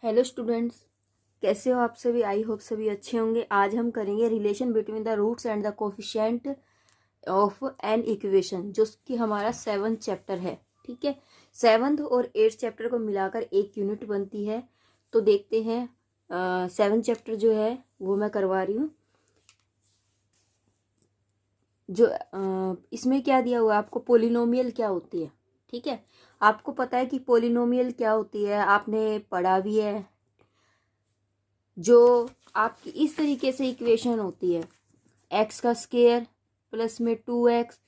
Hello students, कैसे हो आप सभी। आई होप सभी अच्छे होंगे। आज हम करेंगे relation between the roots and the coefficient of an equation, जो कि हमारा 7th चैप्टर है। ठीक है, 7th और 8th चैप्टर को मिलाकर एक यूनिट बनती है। तो देखते हैं 7th चैप्टर जो है वो मैं करवा रही हूँ। जो इसमें क्या दिया हुआ है आपको, पोलिनोमियल क्या होती है। ठीक है, आपको पता है कि पोलिनोमियल क्या होती है, आपने पढ़ा भी है। जो आपकी इस तरीके से इक्वेशन होती है, एक्स का स्क्वायर प्लस में 2x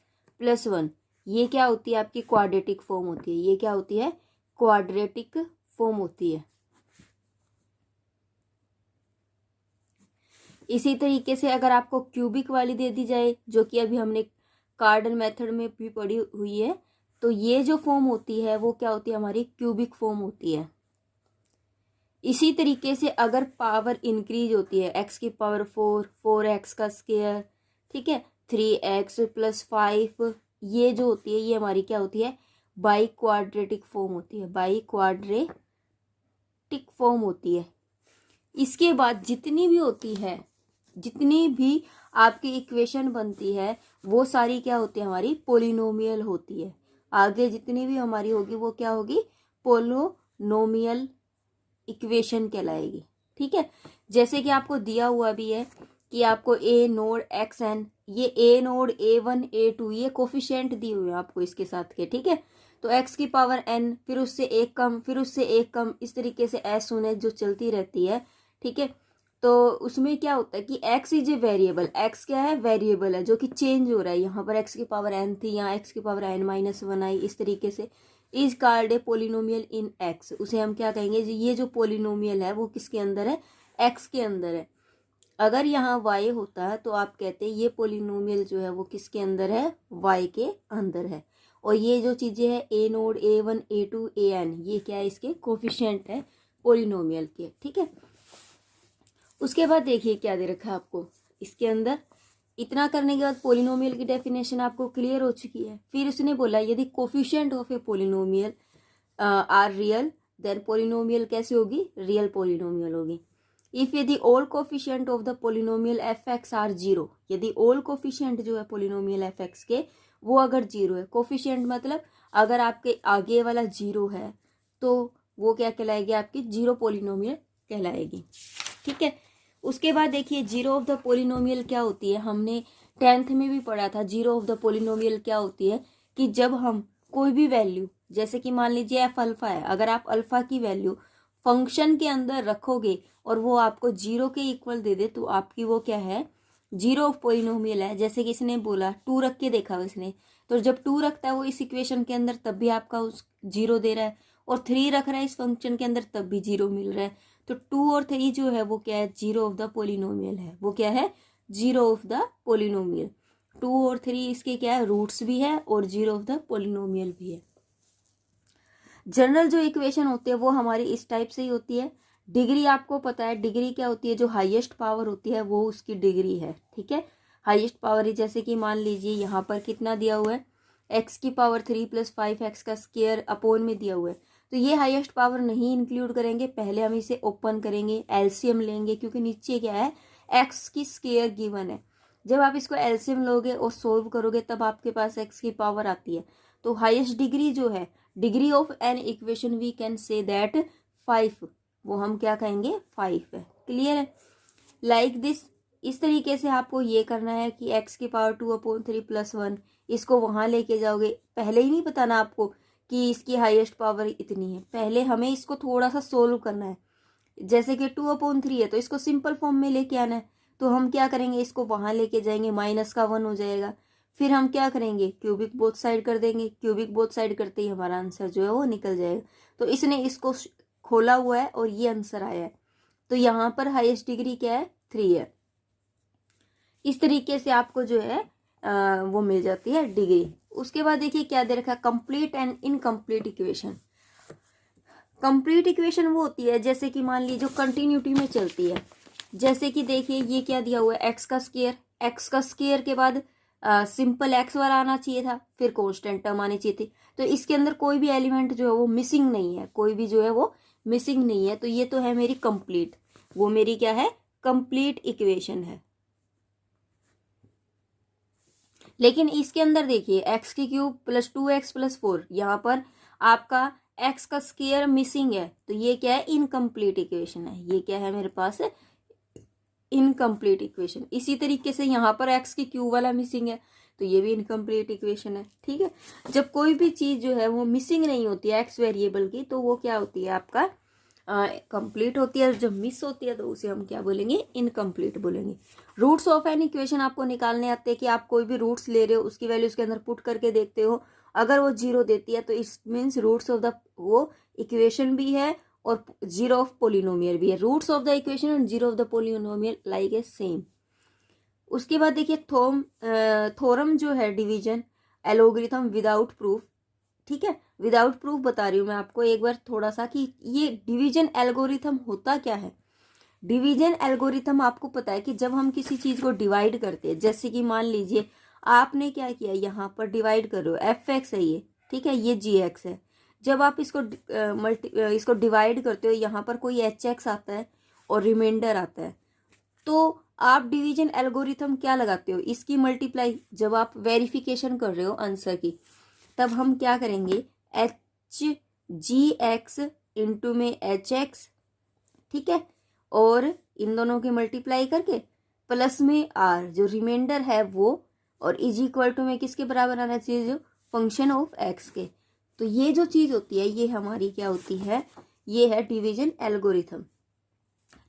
प्लस 1, ये क्या होती है आपकी क्वाड्रेटिक फॉर्म होती है। ये क्या होती है, क्वाड्रेटिक फॉर्म होती है। इसी तरीके से अगर आपको क्यूबिक वाली दे दी जाए, जो कि अभी हमने कार्डन मेथड में भी पढ़ी हुई है, तो ये जो फॉर्म होती है वो क्या होती है, हमारी क्यूबिक फॉर्म होती है। इसी तरीके से अगर पावर इंक्रीज होती है, एक्स की पावर 4 का स्क्वायर, ठीक है, 3x प्लस 5, ये जो होती है ये हमारी क्या होती है, बाई क्वाड्रेटिक फॉर्म होती है। बाई क्वाड्रेटिक फॉर्म होती है। इसके बाद जितनी भी होती है, जितनी भी आपकी इक्वेशन बनती है, वो सारी क्या होती है, हमारी पोलिनोमियल होती है। आगे जितनी भी हमारी होगी वो क्या होगी, पोलिनोमियल इक्वेशन कहलाएगी। ठीक है, जैसे कि आपको दिया हुआ भी है कि आपको ए नोड एक्स एन, ये ए नोड A1 A2 ये कोफिशिएंट दिए हुए हैं आपको इसके साथ के। ठीक है, तो एक्स की पावर n, फिर उससे एक कम, फिर उससे एक कम, इस तरीके से एस यूनिट जो चलती रहती है। ठीक है, तो उसमें क्या होता है कि x is a variable. x क्या है, वेरिएबल है जो कि चेंज हो रहा है। यहाँ पर x की पावर n थी, यहाँ x की पावर n-1 आई। इस तरीके से is called a polynomial in x। उसे हम क्या कहेंगे, ये जो पोलिनोमियल है वो किसके अंदर है, x के अंदर है। अगर यहाँ y होता है तो आप कहते हैं ये पोलिनोमियल जो है वो किसके अंदर है, y के अंदर है। और ये जो चीजें हैं a node A1 A2 an, ये क्या है, इसके कोफिशिएंट है पोलिनोमियल के। ठीक है, उसके बाद देखिए क्या दे रखा है आपको इसके अंदर। इतना करने के बाद पोलिनोमियल की डेफिनेशन आपको क्लियर हो चुकी है। फिर उसने बोला यदि coefficient of a polynomial are real, then polynomial कैसे होगी, रियल पोलिनोमियल होगी। इफ यदि all coefficient of the polynomial F X are zero, यदि ऑल कोफिशिएंट जो है पोलिनोमियल एफ एक्स के वो अगर जीरो है, कोफिशिएंट मतलब अगर आपके आगे वाला जीरो है तो वो क्या कहलाएगी, आपकी जीरो पोलिनोमियल कहलाएगी। ठीक है, उसके बाद देखिए जीरो ऑफ द पोलिनोमियल क्या होती है, हमने 10th में भी पढ़ा था। जीरो ऑफ द पोलिनोमियल क्या होती है कि जब हम कोई भी वैल्यू, जैसे कि मान लीजिए एफ अल्फा है, अगर आप अल्फा की वैल्यू फंक्शन के अंदर रखोगे और वो आपको जीरो के इक्वल दे दे, तो आपकी वो क्या है, जीरो ऑफ पोलिनोमियल है। जैसे कि इसने बोला 2 रख के देखा उसने, तो जब 2 रखता है वो इस इक्वेशन के अंदर तब भी आपका उस जीरो दे रहा है, और 3 रख रहा है इस फंक्शन के अंदर तब भी जीरो मिल रहा है। तो 2 और 3 जो है वो क्या है, जीरो ऑफ द पोलिनोमियल है। वो क्या है, जीरो ऑफ द पोलिनोमियल। 2 और 3 इसके क्या है, रूट्स भी है और जीरो ऑफ द पोलिनोमियल भी है। जनरल जो इक्वेशन होती है वो हमारी इस टाइप से ही होती है। डिग्री आपको पता है, डिग्री क्या होती है, जो हाईएस्ट पावर होती है वो उसकी डिग्री है। ठीक है, हाईएस्ट पावर ही, जैसे कि मान लीजिए यहाँ पर कितना दिया हुआ है, एक्स की पावर 3 प्लस 5x का स्क्वायर अपोन में दिया हुआ है। तो ये हाईएस्ट पावर नहीं इंक्लूड करेंगे, पहले हम इसे ओपन करेंगे, एलसीएम लेंगे, क्योंकि नीचे क्या है, एक्स की स्क्वायर गिवन है। जब आप इसको एलसीएम लोगे और सोल्व करोगे तब आपके पास एक्स की पावर आती है। तो हाईएस्ट डिग्री जो है, degree of an equation we can say that 5, वो हम क्या कहेंगे, 5 है। क्लियर है, लाइक दिस। इस तरीके से आपको ये करना है कि x की पावर 2/3 प्लस 1, इसको वहां लेके जाओगे। पहले ही नहीं बताना आपको कि इसकी हाईएस्ट पावर इतनी है, पहले हमें इसको थोड़ा सा सोल्व करना है। जैसे कि 2/3 है तो इसको सिंपल फॉर्म में लेके आना है, तो हम क्या करेंगे, इसको वहां लेके जाएंगे, माइनस का 1 हो जाएगा। फिर हम क्या करेंगे, क्यूबिक बोथ साइड कर देंगे। क्यूबिक बोथ साइड करते ही हमारा आंसर जो है वो निकल जाएगा। तो इसने इसको खोला हुआ है और ये आंसर आया है। तो यहाँ पर हाईएस्ट डिग्री क्या है, 3 है। इस तरीके से आपको जो है वो मिल जाती है डिग्री। उसके बाद देखिए क्या दे रखा है, complete and incomplete equation. Complete equation वो होती है जैसे कि मान लीजिए जो कंटिन्यूटी में चलती है। जैसे कि देखिए ये क्या दिया हुआ है, एक्स का स्क्वायर। एक्स का स्क्वायर के बाद सिंपल एक्स वाला आना चाहिए था, फिर कांस्टेंट टर्म आनी चाहिए थी। तो इसके अंदर कोई भी एलिमेंट जो है वो मिसिंग नहीं है, कोई भी जो है वो मिसिंग नहीं है, तो ये तो है मेरी कंप्लीट, वो मेरी क्या है, कंप्लीट इक्वेशन है। लेकिन इसके अंदर देखिए एक्स की क्यूब प्लस 2x प्लस 4, यहाँ पर आपका एक्स का स्क्वायर मिसिंग है, तो ये क्या है, इनकम्प्लीट इक्वेशन है। ये क्या है मेरे पास, इनकम्प्लीट इक्वेशन। इसी तरीके से यहाँ पर एक्स की क्यूब वाला मिसिंग है, तो ये भी इनकम्प्लीट इक्वेशन है। ठीक है, जब कोई भी चीज जो है वो मिसिंग नहीं होती है एक्स वेरिएबल की, तो वो क्या होती है, आपका कंप्लीट होती है। जब मिस होती है तो उसे हम क्या बोलेंगे, इनकम्प्लीट बोलेंगे। रूट्स ऑफ एन इक्वेशन आपको निकालने आते हैं कि आप कोई भी रूट्स ले रहे हो, उसकी वैल्यू उसके अंदर पुट करके देखते हो, अगर वो 0 देती है तो it means roots of the वो इक्वेशन भी है और 0 ऑफ पोलिनोमियल भी है। Roots of the equation and 0 of the polynomial like a same. उसके बाद देखिए थोरम जो है डिवीजन एलोगरिथम विदाउट प्रूफ। ठीक है, विदाउट प्रूफ बता रही हूँ मैं आपको एक बार थोड़ा सा कि ये डिवीजन एल्गोरिथम होता क्या है। डिवीजन एल्गोरिथम आपको पता है कि जब हम किसी चीज को डिवाइड करते हैं, जैसे कि मान लीजिए आपने क्या किया, यहाँ पर डिवाइड कर रहे हो, एफ एक्स है ये, ठीक है, ये जी एक्स है। जब आप इसको डिवाइड करते हो, यहाँ पर कोई एच एक्स आता है और रिमाइंडर आता है, तो आप डिवीजन एल्गोरिथम क्या लगाते हो, इसकी मल्टीप्लाई। जब आप वेरिफिकेशन कर रहे हो आंसर की, तब हम क्या करेंगे, एच जी एक्स इंटू में एच एक्स, ठीक है, और इन दोनों की मल्टीप्लाई करके प्लस में आर जो रिमाइंडर है वो, और इज इक्वल टू में किसके बराबर आना चाहिए, जो फंक्शन ऑफ एक्स के। तो ये जो चीज होती है ये हमारी क्या होती है, ये है डिवीजन एल्गोरिथम।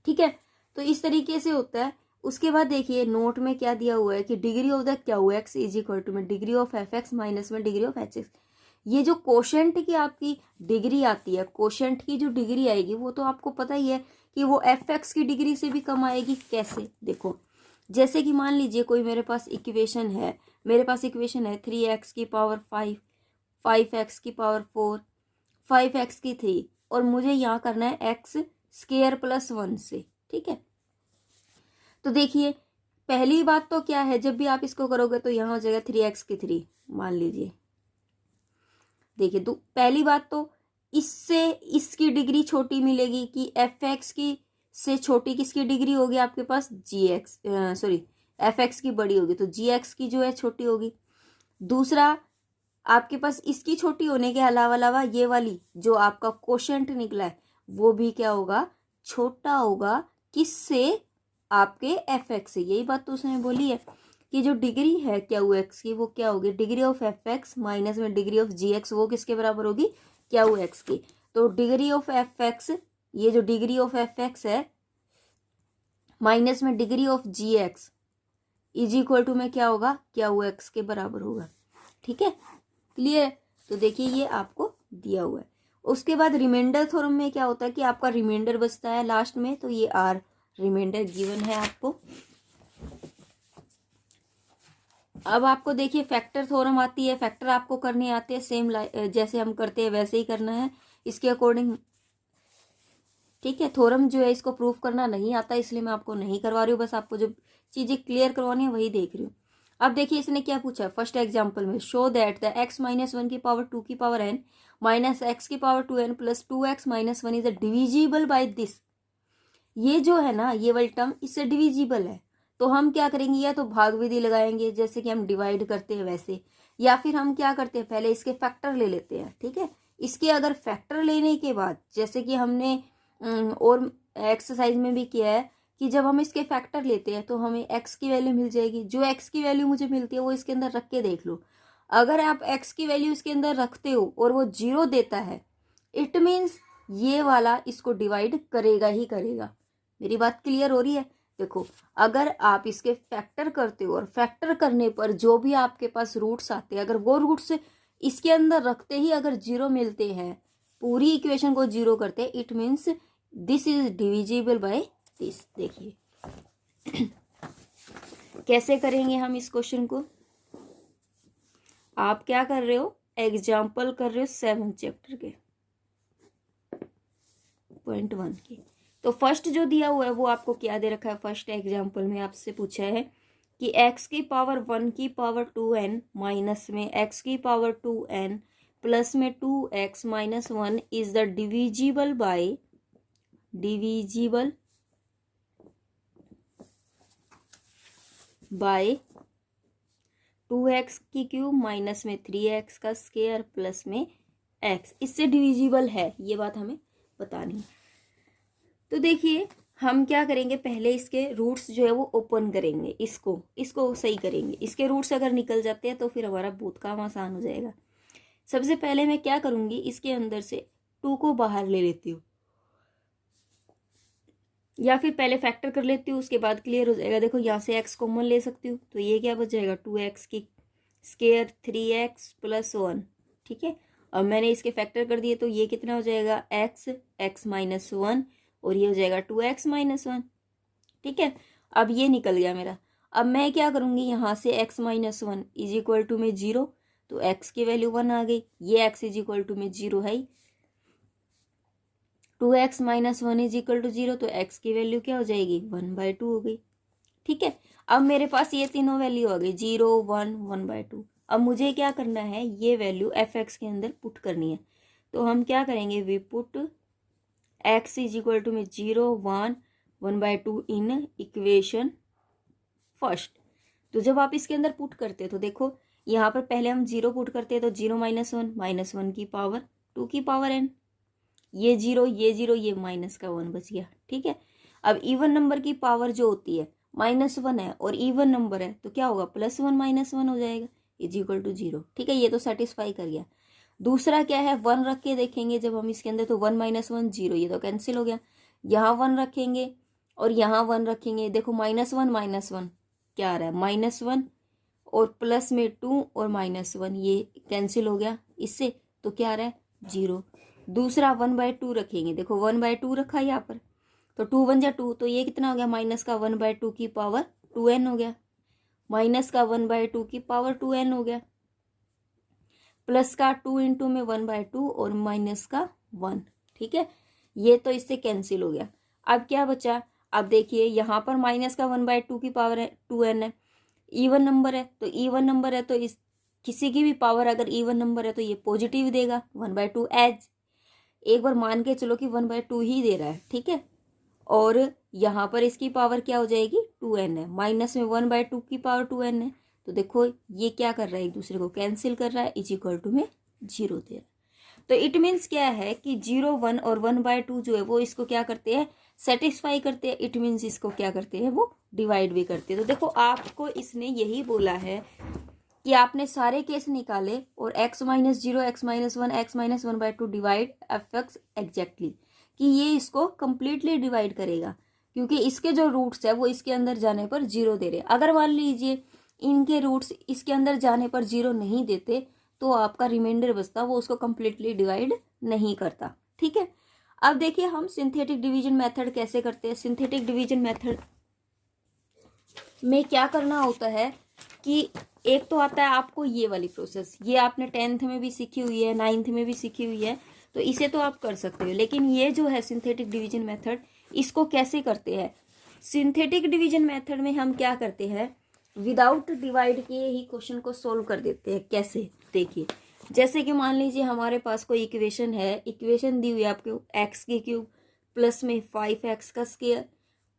ठीक है, तो इस तरीके से होता है। उसके बाद देखिए नोट में क्या दिया हुआ है कि degree of the Q X is equal to में degree of F X minus में डिग्री ऑफ एच एक्स। ये जो कोशेंट की आपकी डिग्री आती है, कोशेंट की जो डिग्री आएगी वो तो आपको पता ही है कि वो एफ एक्स की डिग्री से भी कम आएगी। कैसे, देखो, जैसे कि मान लीजिए कोई मेरे पास इक्वेशन है, 3x की पावर 5, 5x की पावर 4, 5x की 3, और मुझे यहाँ करना है एक्स स्क्वायर प्लस 1 से। ठीक है, तो देखिए पहली बात तो क्या है, जब भी आप इसको करोगे तो यहाँ हो जाएगा 3x की 3 मान लीजिए। देखिए तो पहली बात तो इससे इसकी डिग्री छोटी मिलेगी कि एफ एक्स की से छोटी किसकी डिग्री होगी आपके पास, जी एक्स, सॉरी एफ एक्स की बड़ी होगी, तो जी एक्स की जो है छोटी होगी। दूसरा आपके पास इसकी छोटी होने के अलावा ये वाली जो आपका कोशेंट निकला है वो भी क्या होगा, छोटा होगा, किससे, आपके एफ एक्स से। यही बात तो उसने बोली है कि जो डिग्री है क्यू एक्स की वो क्या होगी, degree of F X minus में डिग्री ऑफ जी एक्स, वो किसके बराबर होगी, क्यू एक्स की। तो डिग्री ऑफ एफ एक्स, ये जो डिग्री ऑफ एफ एक्स है माइनस में degree of G X is equal to में क्या होगा, क्यू एक्स के बराबर होगा। ठीक है, क्लियर। तो देखिए ये आपको दिया हुआ है। उसके बाद रिमाइंडर थ्योरम में क्या होता है कि आपका रिमाइंडर बचता है लास्ट में, तो ये आर रिमाइंडर गिवन है आपको। अब आपको देखिए फैक्टर थ्योरम आती है, फैक्टर आपको करने आते हैं सेम जैसे हम करते हैं वैसे ही करना है इसके अकॉर्डिंग। ठीक है, थ्योरम जो है इसको प्रूफ करना नहीं आता, इसलिए मैं आपको नहीं करवा रही हूँ, बस आपको जो चीजें क्लियर करवानी है वही देख रही हूँ। अब देखिए इसने क्या पूछा है फर्स्ट एग्जाम्पल में, show that the x minus 1 की पावर 2 की पावर n माइनस एक्स की power 2n plus 2x minus 1 is divisible by this. ये जो है ना ये वाली टर्म इससे डिविजिबल है, तो हम क्या करेंगे, या तो भाग विधि लगाएंगे जैसे कि हम डिवाइड करते हैं वैसे, या फिर हम क्या करते हैं पहले इसके फैक्टर ले लेते हैं। ठीक है, इसके अगर फैक्टर लेने के बाद, जैसे कि हमने और एक्सरसाइज में भी किया है कि जब हम इसके फैक्टर लेते हैं तो हमें एक्स की वैल्यू मिल जाएगी। जो एक्स की वैल्यू मुझे मिलती है वो इसके अंदर रख के देख लो। अगर आप एक्स की वैल्यू इसके अंदर रखते हो और वो 0 देता है, इट मीन्स ये वाला इसको डिवाइड करेगा ही करेगा। मेरी बात क्लियर हो रही है। देखो अगर आप इसके फैक्टर करते हो और फैक्टर करने पर जो भी आपके पास रूट्स आते हैं, अगर वो रूट्स इसके अंदर रखते ही अगर 0 मिलते हैं, पूरी इक्वेशन को 0 करते हैं, it means this is divisible by this. देखिए कैसे करेंगे हम इस क्वेश्चन को। आप क्या कर रहे हो, एग्जाम्पल कर रहे हो 7 चैप्टर के पॉइंट 1 की। तो फर्स्ट जो दिया हुआ है वो आपको क्या दे रखा है, फर्स्ट एग्जाम्पल में आपसे पूछा है कि x की पावर 1 की पावर 2n माइनस में x की पावर 2n प्लस में 2x minus 1 is the divisible by 2x की क्यूब माइनस में 3x का स्क्वायर प्लस में x, इससे डिविजिबल है, ये बात हमें बतानी है। तो देखिए हम क्या करेंगे, पहले इसके रूट्स जो है वो ओपन करेंगे, इसको सही करेंगे। इसके रूट्स अगर निकल जाते हैं तो फिर हमारा बहुत काम आसान हो जाएगा। सबसे पहले मैं क्या करूंगी, इसके अंदर से 2 को बाहर ले लेती हूँ, या फिर पहले फैक्टर कर लेती हूँ, उसके बाद क्लियर हो जाएगा। देखो यहाँ से x कॉमन ले सकती हूँ, तो ये क्या बच जाएगा 2x की स्क्वायर 3x प्लस 1। ठीक है, अब मैंने इसके फैक्टर कर दिए तो ये कितना हो जाएगा x माइनस 1 और ये हो जाएगा 2x माइनस 1। ठीक है, अब ये निकल गया मेरा। अब मैं क्या करूँगी, यहाँ से x minus 1 is equal to में 0, तो x की वैल्यू 1 आ गई। ये x इज इक्वल टू में 0 है ही, 2x minus 1 is equal to 0, तो x की वैल्यू क्या हो जाएगी 1/2 हो गई। ठीक है, अब मेरे पास ये तीनों वैल्यू आ गई 0 1 1/2। अब मुझे क्या करना है, ये वैल्यू f(x) के अंदर पुट करनी है। तो हम क्या करेंगे, we put x is equal to में 0 1 1/2 इन इक्वेशन फर्स्ट। तो जब आप इसके अंदर पुट करते हो तो देखो यहाँ पर पहले हम 0 पुट करते हैं, तो 0 माइनस 1 की पावर 2 की पावर n, ये 0 ये माइनस का 1 बच गया। ठीक है, अब इवन नंबर की पावर जो होती है -1 है और इवन नंबर है तो क्या होगा +1 -1 हो जाएगा इज इक्वल टू 0। ठीक है, ये तो सेटिस्फाई कर गया। दूसरा क्या है, 1 रख के देखेंगे जब हम इसके अंदर, तो 1 - 1 0, ये तो कैंसिल हो गया। यहाँ 1 रखेंगे और यहाँ 1 रखेंगे, देखो -1 क्या आ रहा है -1 और प्लस में 2 और -1, ये कैंसिल हो गया इससे, तो क्या आ रहा है 0। दूसरा 1/2 रखेंगे, देखो 1/2 रखा यहाँ पर, तो 2 1 जा 2, तो ये कितना हो गया माइनस का 1/2 की पावर 2n हो गया, माइनस का 1/2 की पावर 2n हो गया, प्लस का 2 इंटू में 1/2 और माइनस का 1। ठीक है, ये तो इससे कैंसिल हो गया। अब क्या बचा, अब देखिए यहाँ पर माइनस का 1/2 की पावर है 2n है, इवन नंबर है, तो इवन नंबर है तो इस किसी की भी पावर अगर इवन नंबर है तो ये पॉजिटिव देगा 1/2 एज, एक बार मान के चलो कि 1/2 ही दे रहा है। ठीक है, और यहाँ पर इसकी पावर क्या हो जाएगी 2n है, माइनस में 1/2 की पावर 2n है, तो देखो ये क्या कर रहा है, एक दूसरे को कैंसिल कर रहा है, इज इक्वल टू में 0 दे रहा है। तो इट मीन्स क्या है कि 0 1 और 1/2 जो है वो इसको क्या करते हैं, सेटिस्फाई करते हैं। इट मीन्स इसको क्या करते हैं, वो डिवाइड भी करते हैं। तो देखो आपको इसने यही बोला है कि आपने सारे केस निकाले और x - 0 x - 1 x - 1/2 divide f(x) exactly, कि ये इसको कंप्लीटली डिवाइड करेगा, क्योंकि इसके जो रूट्स है वो इसके अंदर जाने पर 0 दे रहे। अगर मान लीजिए इनके रूट्स इसके अंदर जाने पर 0 नहीं देते तो आपका रिमाइंडर बचता, वो उसको कंप्लीटली डिवाइड नहीं करता। ठीक है, अब देखिए हम सिंथेटिक डिवीजन मेथड कैसे करते हैं। सिंथेटिक डिवीजन मेथड में क्या करना होता है कि एक तो आता है आपको ये वाली प्रोसेस, ये आपने 10th में भी सीखी हुई है, 9th में भी सीखी हुई है, तो इसे तो आप कर सकते हो। लेकिन ये जो है सिंथेटिक डिवीजन मेथड, इसको कैसे करते हैं। सिंथेटिक डिवीजन मेथड में हम क्या करते हैं, विदाउट डिवाइड किए ही क्वेश्चन को सोल्व कर देते हैं। कैसे, देखिए जैसे कि मान लीजिए हमारे पास कोई इक्वेशन है, इक्वेशन दी हुई है आपको x की क्यूब प्लस में 5x का स्क्वायर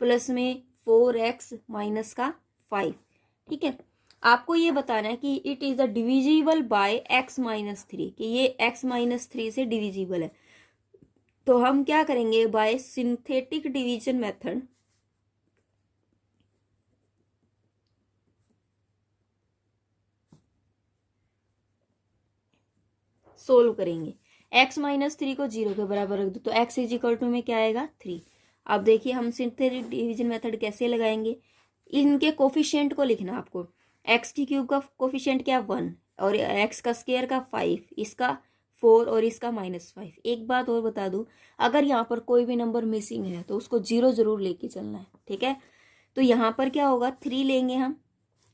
प्लस में 4x माइनस का 5। ठीक है, आपको ये बताना है कि it is the divisible by x - 3, कि ये x - 3 से डिविजिबल है। तो हम क्या करेंगे, bye synthetic division method solve करेंगे। x - 3 को 0 के बराबर रख दो तो x इज इक्वल टू में क्या आएगा 3। अब देखिए हम सिंथेटिक डिवीजन मेथड कैसे लगाएंगे, इनके कोफिशिएंट को लिखना आपको। x की क्यूब का कोफिशिएंट क्या 1 और x का स्क्वायर का 5, इसका 4 और इसका -5। एक बात और बता दूं, अगर यहाँ पर कोई भी नंबर मिसिंग है तो उसको 0 जरूर लेके चलना है। ठीक है, तो यहाँ पर क्या होगा 3 लेंगे हम।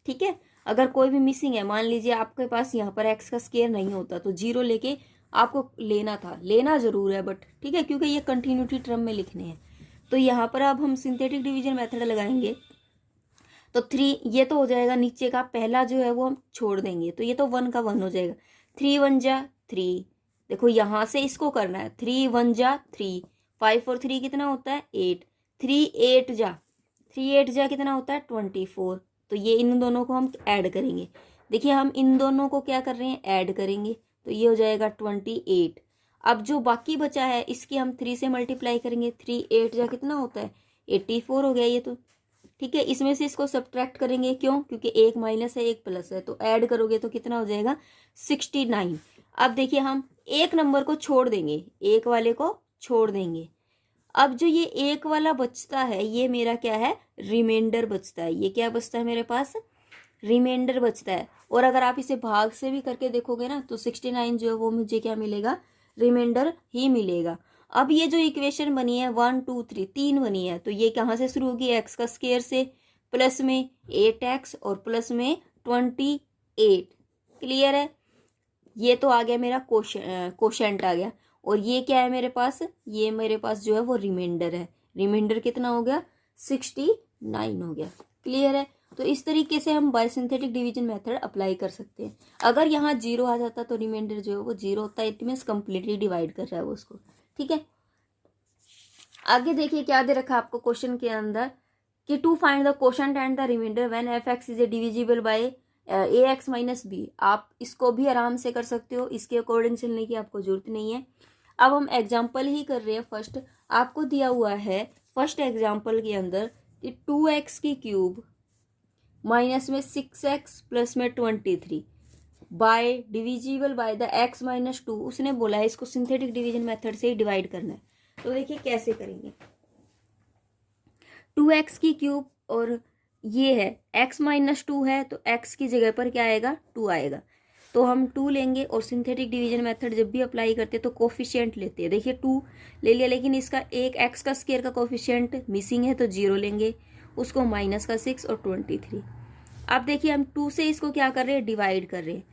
ठीक है, अगर कोई भी मिसिंग है, मान लीजिए आपके पास यहाँ पर x का स्क्वायर नहीं होता तो 0 लेके आपको लेना था, लेना जरूर है बट ठीक है, क्योंकि ये कंटिन्यूटी टर्म में लिखने हैं। तो यहाँ पर अब हम सिंथेटिक डिवीजन मेथड लगाएंगे तो 3 ये तो हो जाएगा, नीचे का पहला जो है वो हम छोड़ देंगे, तो ये तो 1 का 1 हो जाएगा, 3 1 जा 3। देखो यहाँ से इसको करना है, 3 1 जा 3, 5 और 3 कितना होता है 8, 3 8 जा कितना होता है 24। तो ये इन दोनों को हम ऐड करेंगे। देखिए हम इन दोनों को क्या कर रहे हैं, ऐड करेंगे, तो ये हो जाएगा 28। अब जो बाकी बचा है इसकी हम 3 से मल्टीप्लाई करेंगे, 3 8 जा कितना होता है 84 हो गया ये तो। ठीक है, इसमें से इसको सब्ट्रैक्ट करेंगे, क्यों, क्योंकि एक माइनस है एक प्लस है, तो ऐड करोगे तो कितना हो जाएगा 69। अब देखिए हम एक नंबर को छोड़ देंगे, एक वाले को छोड़ देंगे। अब जो ये एक वाला बचता है ये मेरा क्या है, रिमाइंडर बचता है। ये क्या बचता है मेरे पास, रिमाइंडर बचता है। और अगर आप इसे भाग से भी करके देखोगे ना तो 69 जो है वो मुझे क्या मिलेगा, रिमाइंडर ही मिलेगा। अब ये जो इक्वेशन बनी है 1 2 3 3 बनी है, तो ये कहाँ से शुरू होगी, एक्स का स्क्वायर से, प्लस में 8x और प्लस में 28। क्लियर है, ये तो आ गया मेरा कोशेंट आ गया। और ये क्या है मेरे पास, ये मेरे पास जो है वो रिमाइंडर है। रिमाइंडर कितना हो गया 69 हो गया। क्लियर है, तो इस तरीके से हम बायोसिंथेटिक डिवीजन मेथड अप्लाई कर सकते हैं। अगर यहाँ 0 आ जाता तो रिमाइंडर जो है वो 0 होता है, इट मीन्स कंप्लीटली डिवाइड कर रहा है वो उसको। ठीक है, आगे देखिए क्या दे रखा आपको क्वेश्चन के अंदर कि to find the quotient and the remainder when f x is a divisible by a x minus b. आप इसको भी आराम से कर सकते हो, इसके अकॉर्डिंग चलने की आपको जरूरत नहीं है। अब हम एग्जाम्पल ही कर रहे हैं। फर्स्ट आपको दिया हुआ है फर्स्ट एग्जाम्पल के अंदर कि 2x की क्यूब माइनस में 6x प्लस में 23 bye divisible by the x minus 2। उसने बोला है इसको सिंथेटिक डिवीजन मेथड से ही डिवाइड करना है। तो देखिए कैसे करेंगे, 2x की क्यूब और ये है x माइनस 2 है, तो x की जगह पर क्या आएगा 2 आएगा। तो हम 2 लेंगे और सिंथेटिक डिवीजन मेथड जब भी अप्लाई करते हैं तो कोफिशिएंट लेते हैं। देखिए 2 ले लिया, लेकिन इसका एक x का स्क्वायर का कोफिशिएंट मिसिंग है तो 0 लेंगे, उसको माइनस का 6 और 23। अब देखिए हम 2 से इसको क्या कर रहे हैं, डिवाइड कर रहे हैं।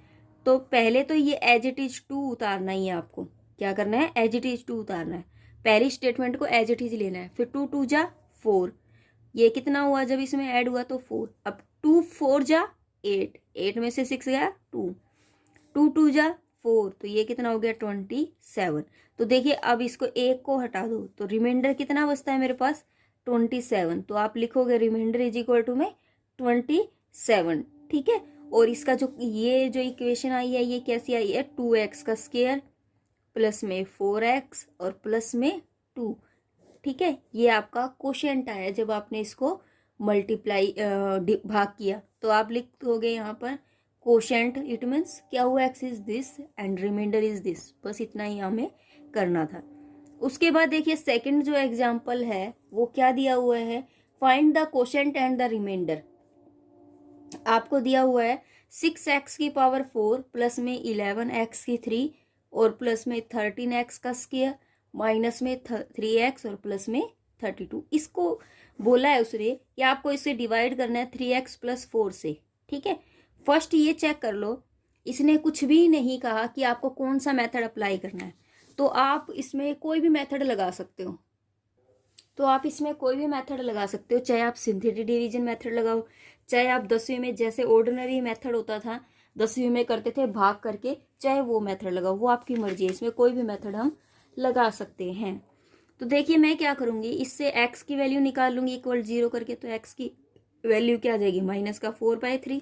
तो पहले तो ये एज इट इज 2 उतारना ही है, आपको क्या करना है, एज इट इज 2 उतारना है। पहली स्टेटमेंट को एज इट इज लेना है, फिर 2 2 जा 4, ये कितना हुआ जब इसमें ऐड हुआ तो 4। अब 2 4 जा 8, 8 में से 6 गया 2, 2 2 जा 4, तो ये कितना हो गया 27। तो देखिए अब इसको एक को हटा दो तो रिमाइंडर कितना बचता है मेरे पास 27। तो आप लिखोगे रिमाइंडर इज इक्वल टू में 27। ठीक है, और इसका जो ये जो इक्वेशन आई है ये कैसी आई है, 2x का स्क्वायर प्लस में 4x और प्लस में 2। ठीक है, ये आपका कोशेंट आया जब आपने इसको मल्टीप्लाई भाग किया। तो आप लिख दोगे यहाँ पर कोशेंट, इट मीन्स क्या हुआ, x is this and remainder is this. बस इतना ही हमें करना था। उसके बाद देखिए सेकंड जो एग्जांपल है वो क्या दिया हुआ है, find the quotient and the remainder. आपको दिया हुआ है 6x की पावर 4 प्लस में 11x की 3 और प्लस में 13x का स्क्वायर माइनस में 3x और प्लस में 32। इसको बोला है उसने कि आपको इसे डिवाइड करना है 3x प्लस 4 से। ठीक है, फर्स्ट ये चेक कर लो, इसने कुछ भी नहीं कहा कि आपको कौन सा मेथड अप्लाई करना है। तो आप इसमें कोई भी मेथड लगा सकते हो, चाहे आप सिंथेटिक डिवीजन मेथड लगाओ, चाहे आप 10वीं में जैसे ऑर्डिनरी मेथड होता था 10वीं में करते थे भाग करके, चाहे वो मेथड लगाओ, वो आपकी मर्जी है। इसमें कोई भी मेथड हम लगा सकते हैं। तो देखिए मैं क्या करूंगी, इससे x की वैल्यू निकाल लूंगी इक्वल 0 करके, तो x की वैल्यू क्या आ जाएगी माइनस का 4/3।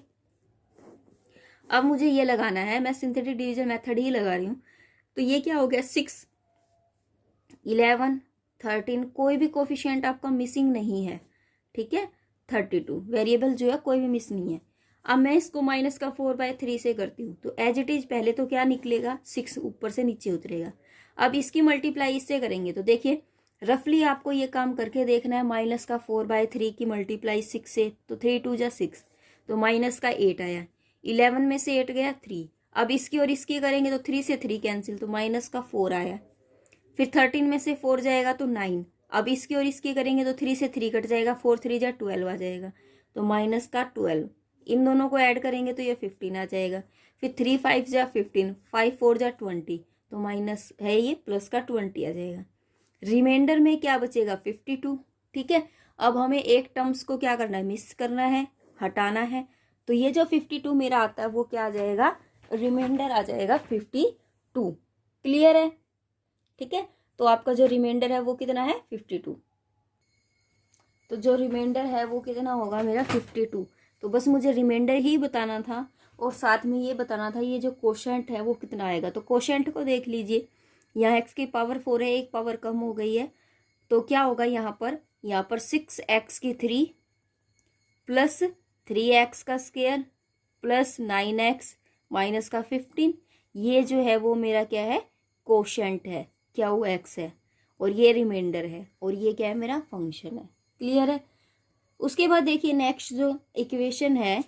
अब मुझे ये लगाना है, मैं सिंथेटिक डिवीजन मेथड ही लगा रही हूँ। तो ये क्या हो गया 6 11 13, कोई भी कोफिशिएंट आपका मिसिंग नहीं है। ठीक है, 32 वेरिएबल जो है कोई भी मिस नहीं है। अब मैं इसको माइनस का 4/3 से करती हूँ, तो एज इट इज पहले तो क्या निकलेगा 6 ऊपर से नीचे उतरेगा। अब इसकी मल्टीप्लाई इससे करेंगे तो देखिए रफली आपको ये काम करके देखना है। माइनस का 4/3 की मल्टीप्लाई 6 से, तो 3 2 जा 6, तो माइनस का 8 आया, 11 में से 8 गया 3। अब इसकी और इसकी करेंगे तो 3 से 3 कैंसिल, तो माइनस का 4 आया। फिर 13 में से 4 जाएगा तो 9। अब इसकी और इसकी करेंगे तो 3 से 3 कट जाएगा, 4 3 जा 12 आ जाएगा, तो माइनस का 12। इन दोनों को ऐड करेंगे तो ये 15 आ जाएगा। फिर 3 5 जा 15, 5 4 जा 20, तो माइनस है ये प्लस का 20 आ जाएगा। रिमाइंडर में क्या बचेगा 52। ठीक है, अब हमें एक टर्म्स को क्या करना है, मिस करना है, हटाना है। तो ये जो 52 मेरा आता है वो क्या आ जाएगा, रिमाइंडर आ जाएगा 52। 2। क्लियर है? ठीक है, तो आपका जो रिमाइंडर है वो कितना है 52। तो जो रिमाइंडर है वो कितना होगा मेरा 52। तो बस मुझे रिमाइंडर ही बताना था और साथ में ये बताना था ये जो कोशेंट है वो कितना आएगा। तो कोशेंट को देख लीजिए, यहाँ x की पावर 4 है, एक पावर कम हो गई है, तो क्या होगा यहाँ पर 6x की 3 प्लस 3x का स्क्वायर प्लस 9x माइनस का 15, ये जो है वो मेरा क्या है कोशेंट है, क्या वो x है और ये रिमाइंडर है और ये क्या है मेरा फंक्शन है। क्लियर है? उसके बाद देखिए नेक्स्ट जो इक्वेशन है,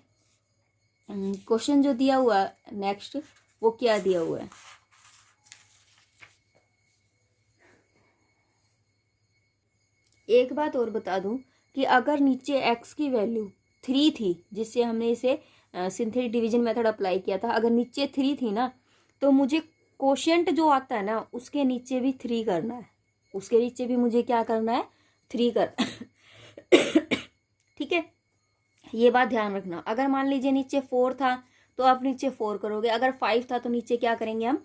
क्वेश्चन जो दिया हुआ नेक्स्ट वो क्या दिया हुआ है। एक बात और बता दूं कि अगर नीचे x की वैल्यू 3 थी, जिससे हमने इसे सिंथेटिक डिवीजन मेथड अप्लाई किया था, अगर नीचे 3 थी ना तो मुझे कोशेंट जो आता है ना उसके नीचे भी 3 करना है, उसके नीचे भी मुझे क्या करना है 3 कर ठीक है, ये बात ध्यान रखना। अगर मान लीजिए नीचे 4 था तो आप नीचे 4 करोगे, अगर 5 था तो नीचे क्या करेंगे हम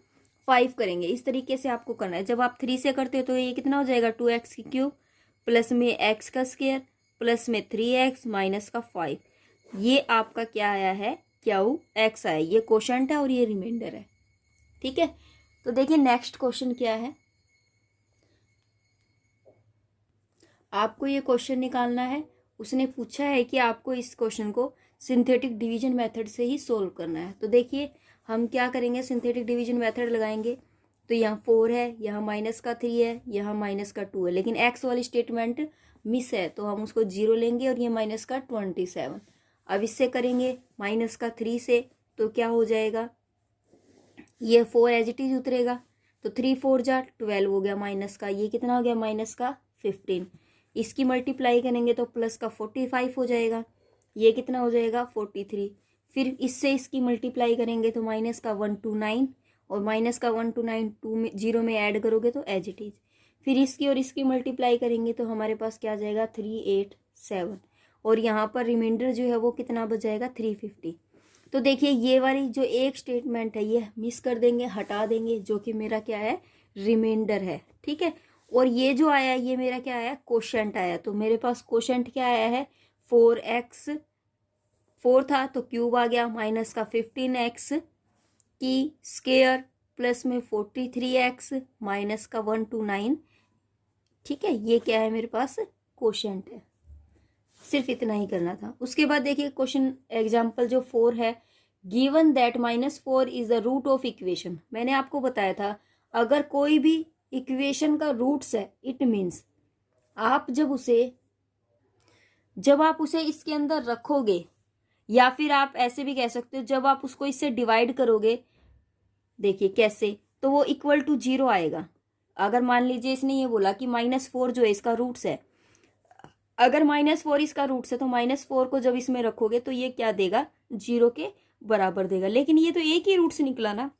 5 करेंगे। इस तरीके से आपको करना है। जब आप 3 से करते हो तो ये कितना हो जाएगा 2x की क्यूब प्लस में x का स्क्वायर प्लस में 3x माइनस का 5, ये आपका क्या आया है क्या x आया, ये कोशेंट है और ये रिमाइंडर है। ठीक है, तो देखिए नेक्स्ट क्वेश्चन क्या है, आपको ये क्वेश्चन निकालना है। उसने पूछा है कि आपको इस क्वेश्चन को सिंथेटिक डिवीजन मेथड से ही सोल्व करना है। तो देखिए हम क्या करेंगे, सिंथेटिक डिवीजन मेथड लगाएंगे। तो यहाँ 4 है, यहाँ माइनस का 3 है, यहाँ माइनस का 2 है, लेकिन x वाली स्टेटमेंट मिस है तो हम उसको 0 लेंगे और ये माइनस का 27। अब इससे करेंगे माइनस का 3 से, तो क्या हो जाएगा, ये 4 एज इट इज उतरेगा, तो 3 4 जा 12 हो गया माइनस का, ये कितना हो गया माइनस का 15। इसकी मल्टीप्लाई करेंगे तो प्लस का 45 हो जाएगा, ये कितना हो जाएगा 43। फिर इससे इसकी मल्टीप्लाई करेंगे तो माइनस का 129 और माइनस का 129 2 में 0 में ऐड करोगे तो एज इट इज। फिर इसकी और इसकी मल्टीप्लाई करेंगे तो हमारे पास क्या आ जाएगा 387 और यहाँ पर रिमाइंडर जो है वो कितना बच जाएगा 350। तो देखिए ये वाली जो एक स्टेटमेंट है ये मिस कर देंगे, हटा देंगे, जो कि मेरा क्या है रिमाइंडर है। ठीक है, और ये जो आया ये मेरा क्या आया कोशेंट आया। तो मेरे पास कोशेंट क्या आया है 4x, 4 था तो क्यूब आ गया माइनस का 15x की स्क्वायर प्लस में 43x माइनस का 129। ठीक है, ये क्या है मेरे पास कोशेंट है। सिर्फ इतना ही करना था। उसके बाद देखिए क्वेश्चन एग्जाम्पल जो 4 है, given that -4 is the root of equation. मैंने आपको बताया था अगर कोई भी इक्वेशन का रूट्स है इट मीन्स आप जब आप उसे इसके अंदर रखोगे, या फिर आप ऐसे भी कह सकते हो जब आप उसको इससे डिवाइड करोगे, देखिए कैसे, तो वो इक्वल टू 0 आएगा। अगर मान लीजिए इसने ये बोला कि -4 जो है इसका रूट्स है, अगर -4 इसका रूट्स है तो -4 को जब इसमें रखोगे तो ये क्या देगा 0 के बराबर देगा। लेकिन ये तो एक ही रूट्स निकला ना,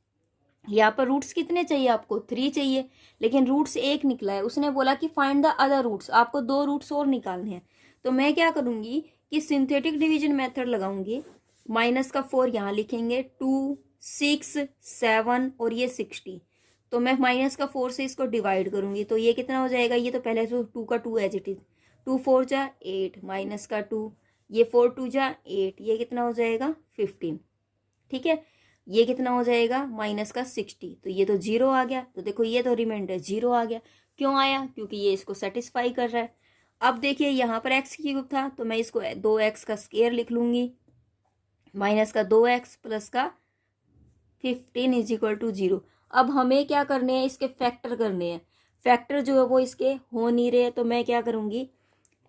यहाँ पर रूट्स कितने चाहिए आपको 3 चाहिए, लेकिन रूट्स एक निकला है। उसने बोला कि फाइंड द अदर रूट्स, आपको 2 रूट्स और निकालने हैं। तो मैं क्या करूंगी कि सिंथेटिक डिवीजन मेथड लगाऊंगी, माइनस का 4 यहाँ लिखेंगे, 2 6 7 और ये 60। तो मैं माइनस का 4 से इसको डिवाइड करूंगी तो ये कितना हो जाएगा, ये तो पहले तो 2 का 2 एज इट इज, 2 4 जा 8 माइनस का 2, ये 4 2 जा 8, ये कितना हो जाएगा 15। ठीक है, ये कितना हो जाएगा माइनस का 60, तो ये तो 0 आ गया। तो देखो ये तो रिमाइंडर 0 आ गया। क्यों आया, क्योंकि ये इसको सेटिस्फाई कर रहा है। अब देखिए यहाँ पर x क्यूब था तो मैं इसको 2x का स्क्वायर लिख लूंगी, माइनस का 2x प्लस का 15 इज इक्वल टू 0। अब हमें क्या करने हैं, इसके फैक्टर करने हैं। फैक्टर जो है वो इसके हो नहीं रहे, तो मैं क्या करूंगी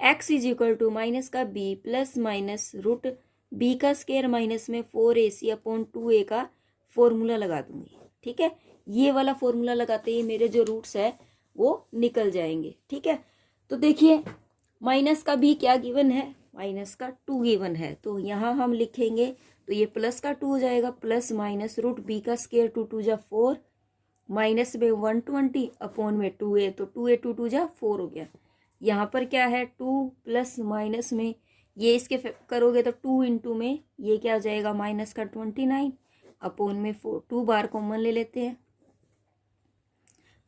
x is equal to minus का b plus minus root b का स्क्वायर माइनस में 4ac अपॉन 2a का फॉर्मूला लगा दूंगी। ठीक है, ये वाला फॉर्मूला लगाते ही मेरे जो रूट्स है वो निकल जाएंगे। ठीक है, तो देखिए माइनस का b क्या गिवन है, माइनस का 2 गिवन है, तो यहाँ हम लिखेंगे तो ये प्लस का 2 हो जाएगा, प्लस माइनस रूट b का स्क्वायर 2 2 जा 4 माइनस में 120 अपॉन में 2a, तो 2a 2 2 जा 4 हो गया। यहाँ पर क्या है 2 प्लस माइनस में ये इसके करोगे तो 2 इंटू में ये क्या हो जाएगा माइनस का 29 अपॉन में 4, 2 बार कॉमन ले लेते हैं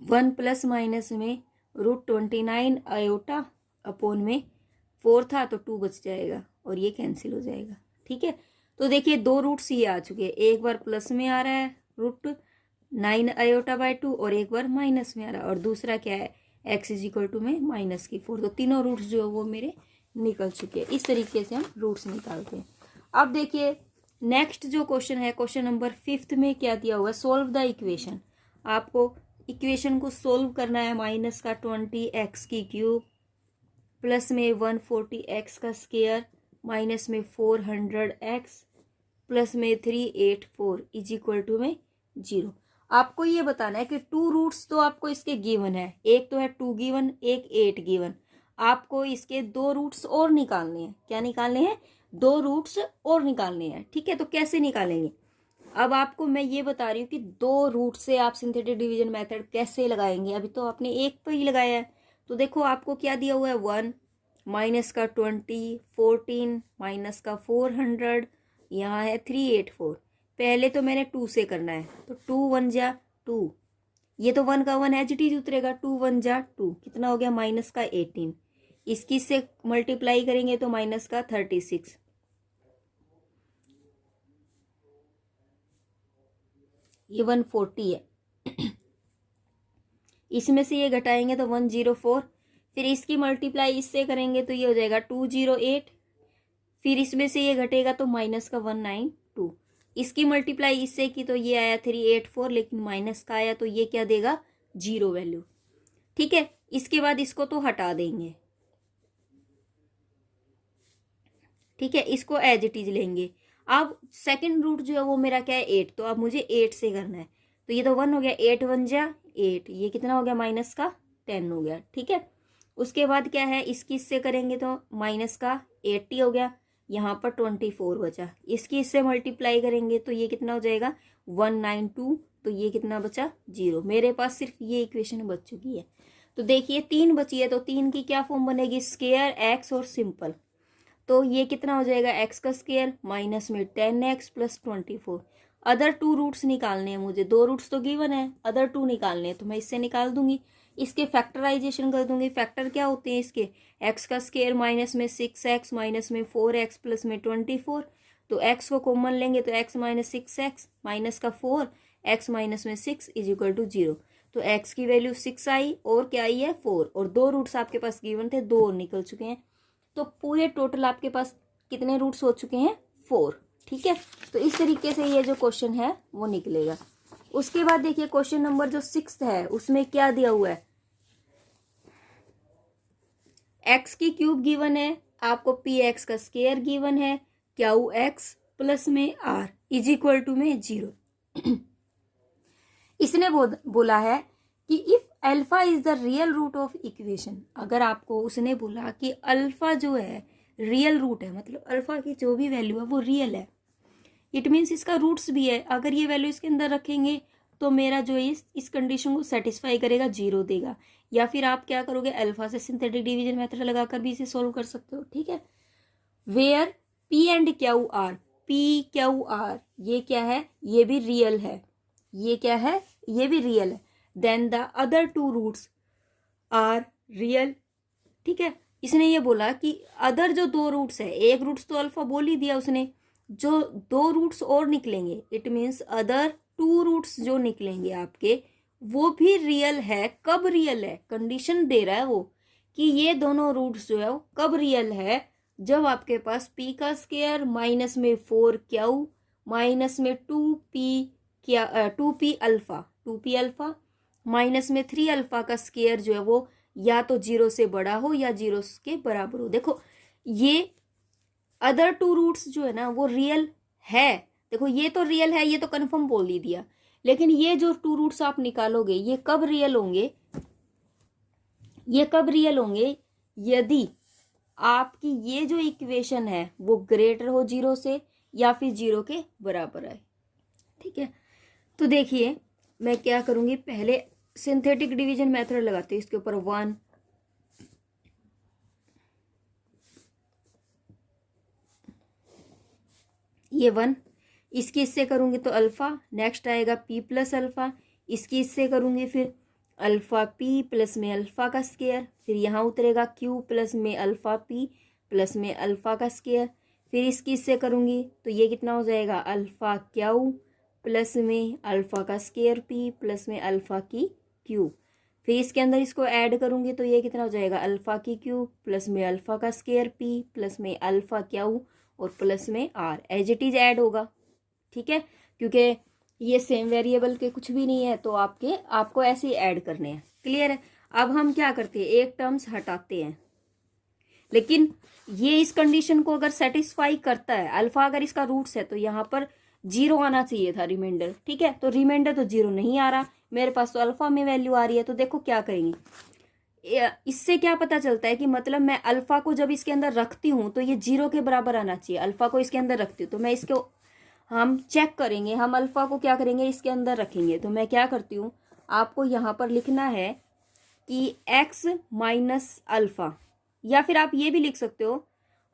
1 प्लस माइनस में √29 आयोटा अपॉन में 4 था तो 2 बच जाएगा और ये कैंसिल हो जाएगा। ठीक है, तो देखिए दो रूट्स ये आ चुके हैं, एक बार प्लस में आ रहा है √9 आयोटा बाय 2 और एक बार माइनस में आ रहा है, और दूसरा क्या है x इज इक्वल टू में -4। तो तीनों रूट्स जो है वो मेरे निकल चुके हैं। इस तरीके से हम रूट्स निकालते हैं। अब देखिए नेक्स्ट जो क्वेश्चन है, क्वेश्चन नंबर 5 में क्या दिया हुआ है, सोल्व द इक्वेशन। आपको इक्वेशन को सोल्व करना है। -20x³ प्लस में 140x का स्क्वायर माइनस में 400x प्लस में 384 इज इक्वल टू में 0। आपको ये बताना है कि 2 रूट्स तो आपको इसके गिवन है, एक तो है 2 गिवन, एक 8 गिवन। आपको इसके 2 रूट्स और निकालने हैं। क्या निकालने हैं? 2 रूट्स और निकालने हैं। ठीक है, तो कैसे निकालेंगे? अब आपको मैं ये बता रही हूँ कि 2 रूट से आप सिंथेटिक डिवीजन मेथड कैसे लगाएंगे। अभी तो आपने एक पर ही लगाया है। तो देखो आपको क्या दिया हुआ है, 1 माइनस का 20, 14 माइनस का 400, यहाँ है 384। पहले तो मैंने 2 से करना है, तो 2 1 जा 2, ये तो 1 का 1 एज इट इज उतरेगा, 2 1 जा 2, कितना हो गया माइनस का 18। इसकी से मल्टीप्लाई करेंगे तो माइनस का 36, ये 140 है। इसमें से ये घटाएंगे तो 104, फिर इसकी मल्टीप्लाई इससे करेंगे तो ये हो जाएगा 208, फिर इसमें से ये घटेगा तो माइनस का 192। इसकी मल्टीप्लाई इससे की तो ये आया 384, लेकिन माइनस का आया तो ये क्या देगा, 0 वैल्यू। ठीक है, इसके बाद इसको तो हटा देंगे। ठीक है, इसको एज इट इज लेंगे। अब सेकंड रूट जो है वो मेरा क्या है 8, तो अब मुझे 8 से करना है। तो ये तो 1 हो गया, 8 1 जा 8, ये कितना हो गया माइनस का 10 हो गया। ठीक है, उसके बाद क्या है, इसकी इससे करेंगे तो माइनस का 80 हो गया, यहाँ पर 24 बचा। इसकी इससे मल्टीप्लाई करेंगे तो ये कितना हो जाएगा 192, तो ये कितना बचा 0। मेरे पास सिर्फ ये इक्वेशन बच चुकी है। तो देखिए 3 बची है, तो 3 की क्या फॉर्म बनेगी, स्क्वायर, एक्स और सिंपल। तो ये कितना हो जाएगा, एक्स का स्क्वायर माइनस में 10x प्लस 24। अदर 2 रूट्स निकालने हैं मुझे, 2 रूट्स तो गिवन है, अदर 2 निकालने हैं, तो मैं इससे निकाल दूंगी। इसके फैक्टराइजेशन कर दूंगी। फैक्टर क्या होते हैं इसके, एक्स का स्क्वायर माइनस में 6x माइनस में 4x प्लस में 24। तो x को कॉमन लेंगे तो x माइनस 6x माइनस का 4, x माइनस में 6 इज इक्वल टू 0। तो x की वैल्यू 6 आई और क्या आई है 4, और 2 रूट्स आपके पास गिवन थे, 2 और निकल चुके हैं। तो पूरे टोटल आपके पास कितने रूट्स हो चुके हैं, 4। ठीक है, तो इस तरीके से ये जो क्वेश्चन है वो निकलेगा। उसके बाद देखिए क्वेश्चन नंबर जो 6 है उसमें क्या दिया हुआ है, x³ गिवन है, आपको px का स्क्वायर गिवन है, qx प्लस में r इज इक्वल टू में 0। इसने बोला है कि if alpha is the real root of equation. अगर आपको उसने बोला कि अल्फा जो है रियल रूट है, मतलब अल्फा की जो भी वैल्यू है वो रियल है, इट मीन्स इसका रूट्स भी है। अगर ये वैल्यू इसके अंदर रखेंगे तो मेरा जो इस कंडीशन को सेटिस्फाई करेगा, 0 देगा। या फिर आप क्या करोगे, अल्फा से सिंथेटिक डिवीजन मेथड लगाकर भी इसे सोल्व कर सकते हो। ठीक है, where p and q r, p/q/r ये क्या है, ये भी रियल है, ये क्या है, ये भी रियल है। Then the other 2 roots are real. ठीक है, इसने ये बोला कि अदर जो 2 रूट्स है, एक रूट्स तो अल्फा बोल ही दिया उसने, जो 2 रूट्स और निकलेंगे, इट मीन्स अदर 2 रूट्स जो निकलेंगे आपके वो भी रियल है। कब रियल है, कंडीशन दे रहा है वो कि ये दोनों रूट्स जो है वो कब रियल है, जब आपके पास p का स्क्वायर माइनस में 4q माइनस में 2p अल्फा माइनस में 3 अल्फा का स्क्वायर जो है वो या तो 0 से बड़ा हो या 0 के बराबर हो। देखो ये अदर 2 रूट्स जो है ना वो रियल है। देखो ये तो रियल है, ये तो कंफर्म बोल ही दिया, लेकिन ये जो 2 रूट्स आप निकालोगे ये कब रियल होंगे, ये कब रियल होंगे, यदि आपकी ये जो इक्वेशन है वो ग्रेटर हो 0 से या फिर 0 के बराबर आए। ठीक है, तो देखिए मैं क्या करूंगी, पहले सिंथेटिक डिवीजन मेथड लगाते हैं। इसके ऊपर 1 ये 1, इसकी इससे करूंगी तो अल्फा, नेक्स्ट आएगा p प्लस अल्फा, इसकी इससे करूंगी फिर अल्फ़ा पी प्लस में अल्फ़ा का स्केयर, फिर यहाँ उतरेगा क्यू प्लस में अल्फ़ा पी प्लस में अल्फ़ा का स्केयर, फिर इसकी इससे करूँगी तो ये कितना हो जाएगा अल्फ़ा क्यू प्लस में अल्फ़ा का स्केयर पी प्लस में अल्फ़ा की क्यू, फिर इसके अंदर इसको ऐड करूँगी तो ये कितना हो जाएगा अल्फ़ा की क्यू प्लस में अल्फ़ा का स्केयर पी प्लस में अल्फ़ा क्यू और प्लस में r, as it is add होगा। ठीक है, क्योंकि ये सेम वेरिएबल के कुछ भी नहीं है तो आपको ऐसे ही ऐड करने हैं। क्लियर है। अब हम क्या करते हैं, एक टर्म्स हटाते हैं, लेकिन ये इस कंडीशन को अगर सेटिस्फाई करता है, अल्फा अगर इसका रूट्स है तो यहाँ पर 0 आना चाहिए था रिमाइंडर। ठीक है, तो रिमाइंडर तो 0 नहीं आ रहा मेरे पास, तो अल्फा में वैल्यू आ रही है। तो देखो क्या करेंगे, इससे क्या पता चलता है कि मतलब मैं अल्फा को जब इसके अंदर रखती हूँ तो ये 0 के बराबर आना चाहिए। अल्फा को इसके अंदर रखती हूँ तो मैं इसको हम चेक करेंगे, हम अल्फा को क्या करेंगे इसके अंदर रखेंगे। तो मैं क्या करती हूँ, आपको यहाँ पर लिखना है कि x माइनस अल्फा, या फिर आप ये भी लिख सकते हो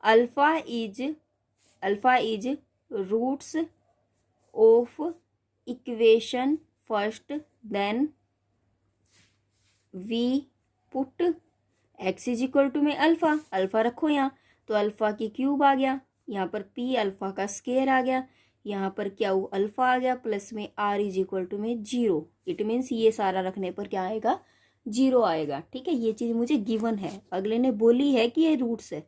alpha is roots of equation first, then we put x is equal to में अल्फा, अल्फा रखो यहाँ तो अल्फा की क्यूब आ गया, यहाँ पर p अल्फा का स्केयर आ गया, यहाँ पर क्या हो अल्फा आ गया, प्लस में r इज इक्वल टू में 0। इट मीन्स ये सारा रखने पर क्या आएगा 0 आएगा। ठीक है, ये चीज़ मुझे गिवन है, अगले ने बोली है कि ये रूट्स है।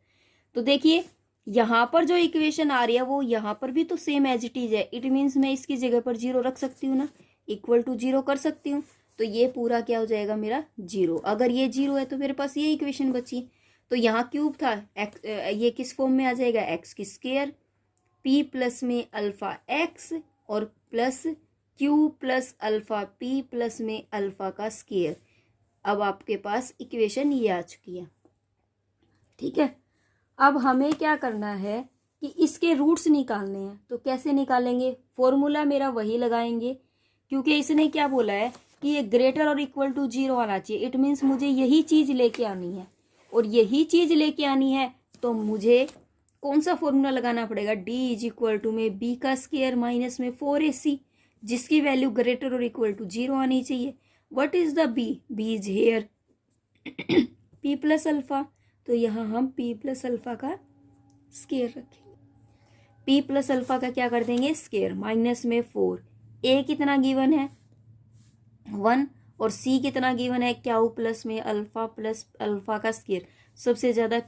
तो देखिए यहाँ पर जो इक्वेशन आ रही है वो यहाँ पर भी तो सेम एज इट इज है। इट मीन्स मैं इसकी जगह पर 0 रख सकती हूँ ना, इक्वल टू 0 कर सकती हूँ। तो ये पूरा क्या हो जाएगा मेरा 0। अगर ये 0 है तो मेरे पास ये इक्वेशन बची। तो यहाँ क्यूब था, ये किस फॉर्म में आ जाएगा x की स्केयर p प्लस में अल्फा x और plus q plus alpha p plus में अल्फा का स्केयर। अब आपके पास इक्वेशन ये आ चुकी है। ठीक है, अब हमें क्या करना है कि इसके रूट्स निकालने हैं। तो कैसे निकालेंगे, फॉर्मूला मेरा वही लगाएंगे, क्योंकि इसने क्या बोला है कि ये ग्रेटर और इक्वल टू 0 आना चाहिए। इट मीन्स मुझे यही चीज़ लेके आनी है, और यही चीज़ लेके आनी है तो मुझे कौन सा फॉर्मूला लगाना पड़ेगा, d इज इक्वल टू में b का स्केयर माइनस में 4ac, जिसकी वैल्यू ग्रेटर और इक्वल टू 0 आनी चाहिए। What is the b, b is here p plus alpha, तो यहाँ हम p प्लस अल्फा का स्केयर रखेंगे। p प्लस अल्फा का क्या कर देंगे स्केयर, माइनस में 4, a कितना गिवन है 1 और c कितना गिवन है क्यू प्लस में अल्फा प्लस अल्फा का स्केयर, सबसे ज़्यादा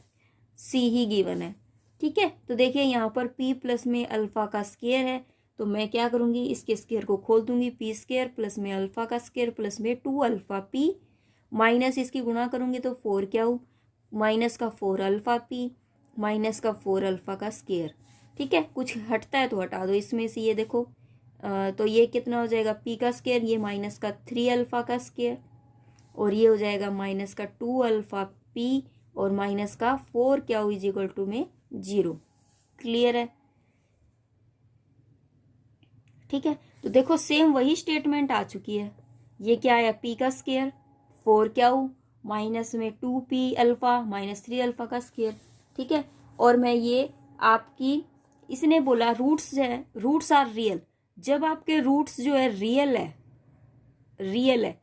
c ही गिवन है। ठीक है, तो देखिए यहाँ पर p प्लस में अल्फा का स्केयर है, तो मैं क्या करूँगी इसके स्केयर को खोल दूंगी, p स्केयर प्लस में अल्फा का स्केयर प्लस में 2 अल्फा p, माइनस इसकी गुणा करूँगी तो 4 क्यू माइनस का 4 अल्फा p माइनस का 4 अल्फा का स्केयर। ठीक है, कुछ हटता है तो हटा दो इसमें से, ये देखो तो ये कितना हो जाएगा p का स्केयर, ये माइनस का 3 अल्फा का स्केयर, और ये हो जाएगा माइनस का 2 अल्फा p और माइनस का 4 क्यू इज इक्वल टू में 0। क्लियर है। ठीक है, तो देखो सेम वही स्टेटमेंट आ चुकी है। ये क्या आया p का स्केयर 4 क्यू माइनस में 2p अल्फा माइनस 3 अल्फा का स्केयर। ठीक है, और मैं ये आपकी इसने बोला रूट्स है, रूट्स आर रियल। जब आपके रूट्स जो है रियल है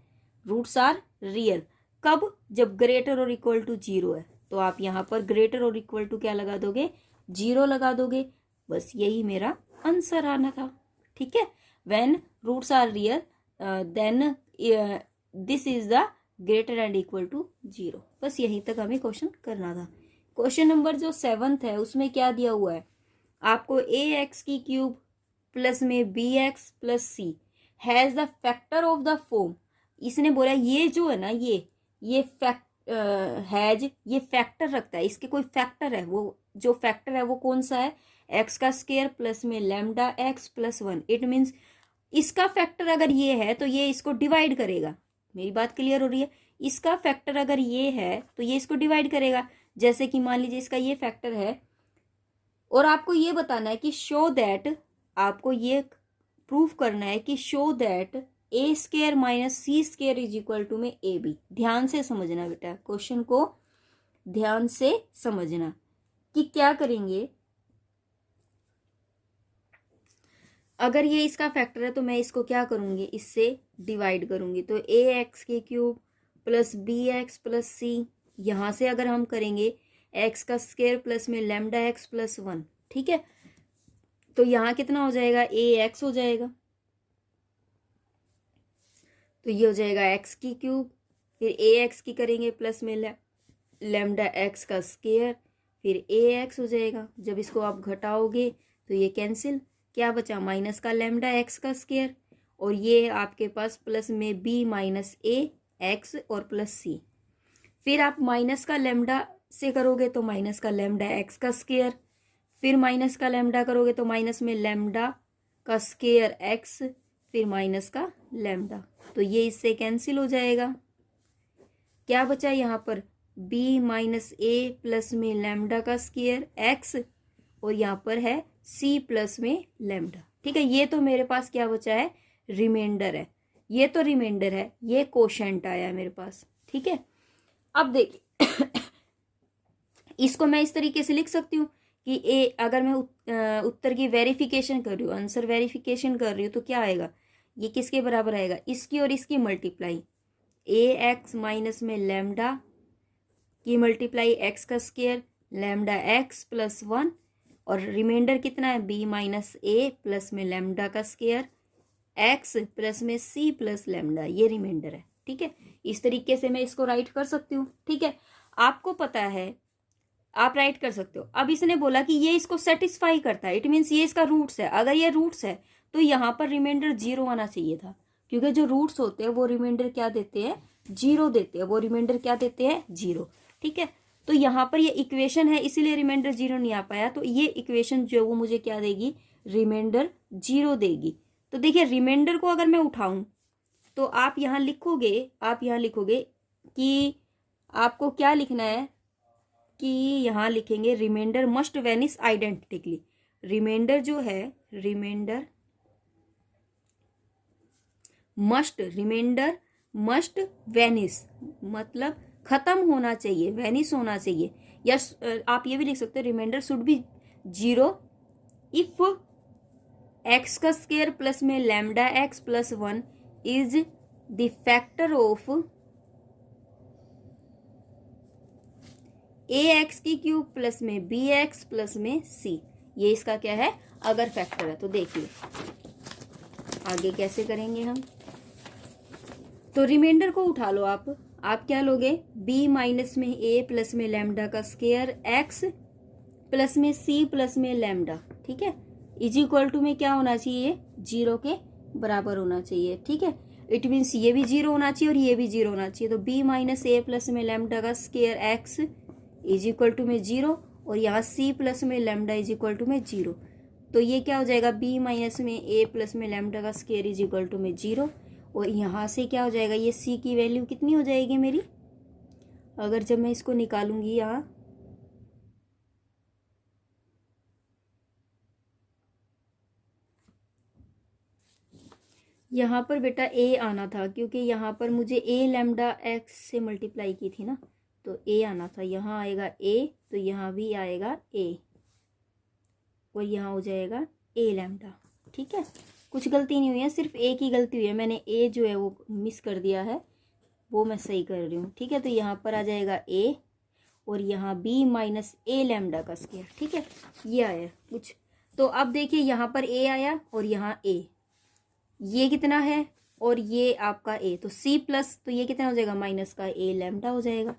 रूट्स आर रियल, कब, जब ग्रेटर और इक्वल टू 0 है। तो आप यहाँ पर ग्रेटर और इक्वल टू क्या लगा दोगे 0 लगा दोगे, बस यही मेरा आंसर आना था। ठीक है, when roots are real then this is the greater and equal to 0। बस यहीं तक हमें क्वेश्चन करना था। क्वेश्चन नंबर जो 7th है उसमें क्या दिया हुआ है आपको, ax की क्यूब प्लस में bx plus c has the factor of the form. इसने बोला ये जो है ना ये हैज, ये फैक्टर रखता है, इसके कोई फैक्टर है, वो जो फैक्टर है वो कौन सा है x का स्केयर प्लस में lambda x plus 1। It means इसका फैक्टर अगर ये है तो ये इसको डिवाइड करेगा। मेरी बात क्लियर हो रही है, इसका फैक्टर अगर ये है तो ये इसको डिवाइड करेगा। जैसे कि मान लीजिए इसका ये फैक्टर है, और आपको ये बताना है कि शो दैट, आपको ये प्रूफ करना है कि show that a square minus C square is equal to में ए बी। ध्यान से समझना बेटा, क्वेश्चन को ध्यान से समझना कि क्या करेंगे। अगर ये इसका फैक्टर है तो मैं इसको क्या करूंगी, इससे डिवाइड करूंगी। तो ए एक्स की cube plus B x plus C, यहाँ से अगर हम करेंगे एक्स का स्क्वायर प्लस में लैम्डा एक्स प्लस 1, ठीक है। तो यहाँ कितना हो जाएगा, ए एक्स हो जाएगा, तो ये हो जाएगा एक्स की क्यूब, फिर ए एक्स की करेंगे प्लस में लैम्डा एक्स का स्क्वायर, फिर ए एक्स हो जाएगा। जब इसको आप घटाओगे तो ये कैंसिल, क्या बचा, माइनस का लैम्डा एक्स का स्क्वायर, और ये आपके पास प्लस में बी माइनस ए एक्स और प्लस सी। फिर आप माइनस का लैम्डा से करोगे तो माइनस का लैम्डा एक्स का स्क्वायर, फिर माइनस का लैम्डा करोगे तो माइनस में लैम्डा का स्क्वायर एक्स, फिर माइनस का लैम्डा, तो ये इससे कैंसिल हो जाएगा। क्या बचा यहाँ पर, b माइनस ए प्लस में लैम्डा का स्क्वायर एक्स, और यहाँ पर है c प्लस में लैम्डा, ठीक है। ये तो मेरे पास क्या बचा है, रिमाइंडर है, ये तो रिमाइंडर है, ये कोशेंट आया मेरे पास, ठीक है। अब देखिए इसको मैं इस तरीके से लिख सकती हूँ कि ए, अगर मैं उत्तर की वेरिफिकेशन कर रही हूँ, आंसर वेरिफिकेशन कर रही हूँ, तो क्या आएगा, ये किसके बराबर आएगा, इसकी और इसकी मल्टीप्लाई, ए एक्स माइनस में लैम्डा की मल्टीप्लाई एक्स का स्क्वायर लैम्डा एक्स प्लस 1, और रिमाइंडर कितना है, बी माइनस ए प्लस में लैम्डा का स्क्वायर एक्स प्लस में सी प्लस लैम्डा, ये रिमाइंडर है, ठीक है। इस तरीके से मैं इसको राइट कर सकती हूँ, ठीक है। आपको पता है आप राइट कर सकते हो। अब इसने बोला कि ये इसको सेटिस्फाई करता है, इट मीन्स ये इसका रूट्स है। अगर ये रूट्स है तो यहाँ पर रिमाइंडर 0 आना चाहिए था, क्योंकि जो रूट्स होते हैं वो रिमाइंडर क्या देते हैं, 0 देते हैं, वो रिमाइंडर क्या देते हैं, 0, ठीक है। तो यहाँ पर ये इक्वेशन है, इसीलिए रिमाइंडर 0 नहीं आ पाया, तो ये इक्वेशन जो वो मुझे क्या देगी, रिमाइंडर 0 देगी। तो देखिए रिमाइंडर को अगर मैं उठाऊं तो आप यहाँ लिखोगे कि आपको क्या लिखना है, कि यहाँ लिखेंगे remainder must vanish identically. Remainder जो है, रिमाइंडर मस्ट वेनिश, मतलब खत्म होना चाहिए, वेनिश होना चाहिए। या आप ये भी लिख सकते हो remainder should be 0 if x का स्क्वायर प्लस में lambda x plus 1 is the factor of a x की क्यूब प्लस में बी एक्स प्लस में सी, ये इसका क्या है, अगर फैक्टर है। तो देखिए आगे कैसे करेंगे हम, तो रिमाइंडर को उठा लो आप क्या लोगे, b माइनस में a प्लस में लैम्डा का स्क्वायर x प्लस में c प्लस में लैम्डा, ठीक है, इज इक्वल टू में क्या होना चाहिए, 0 के बराबर होना चाहिए, ठीक है। इट मीन्स ये भी 0 होना चाहिए और ये भी 0 होना चाहिए। तो b माइनस ए प्लस में लैम्डा का square x is equal to में 0, और यहाँ c प्लस में लैम्डा इज इक्वल टू में 0। तो ये क्या हो जाएगा, b माइनस में a प्लस में लैम्डा का स्क्वायर इज इक्वल टू में 0, और यहाँ से क्या हो जाएगा, ये c की वैल्यू कितनी हो जाएगी मेरी, अगर जब मैं इसको निकालूंगी यहाँ पर बेटा a आना था, क्योंकि यहाँ पर मुझे a लैम्डा x से मल्टीप्लाई की थी ना, तो a आना था, यहाँ आएगा a, तो यहाँ भी आएगा a, और यहाँ हो जाएगा a लैम्डा, ठीक है। कुछ गलती नहीं हुई है, सिर्फ a की गलती हुई है, मैंने a जो है वो मिस कर दिया है, वो मैं सही कर रही हूँ, ठीक है। तो यहाँ पर आ जाएगा a, और यहाँ b माइनस a लैम्डा का स्क्वायर, ठीक है, ये आया कुछ। तो अब देखिए यहाँ पर a आया और यहाँ a, ये कितना है, और ये आपका a, तो c प्लस, तो ये कितना हो जाएगा, माइनस का a लैम्डा हो जाएगा,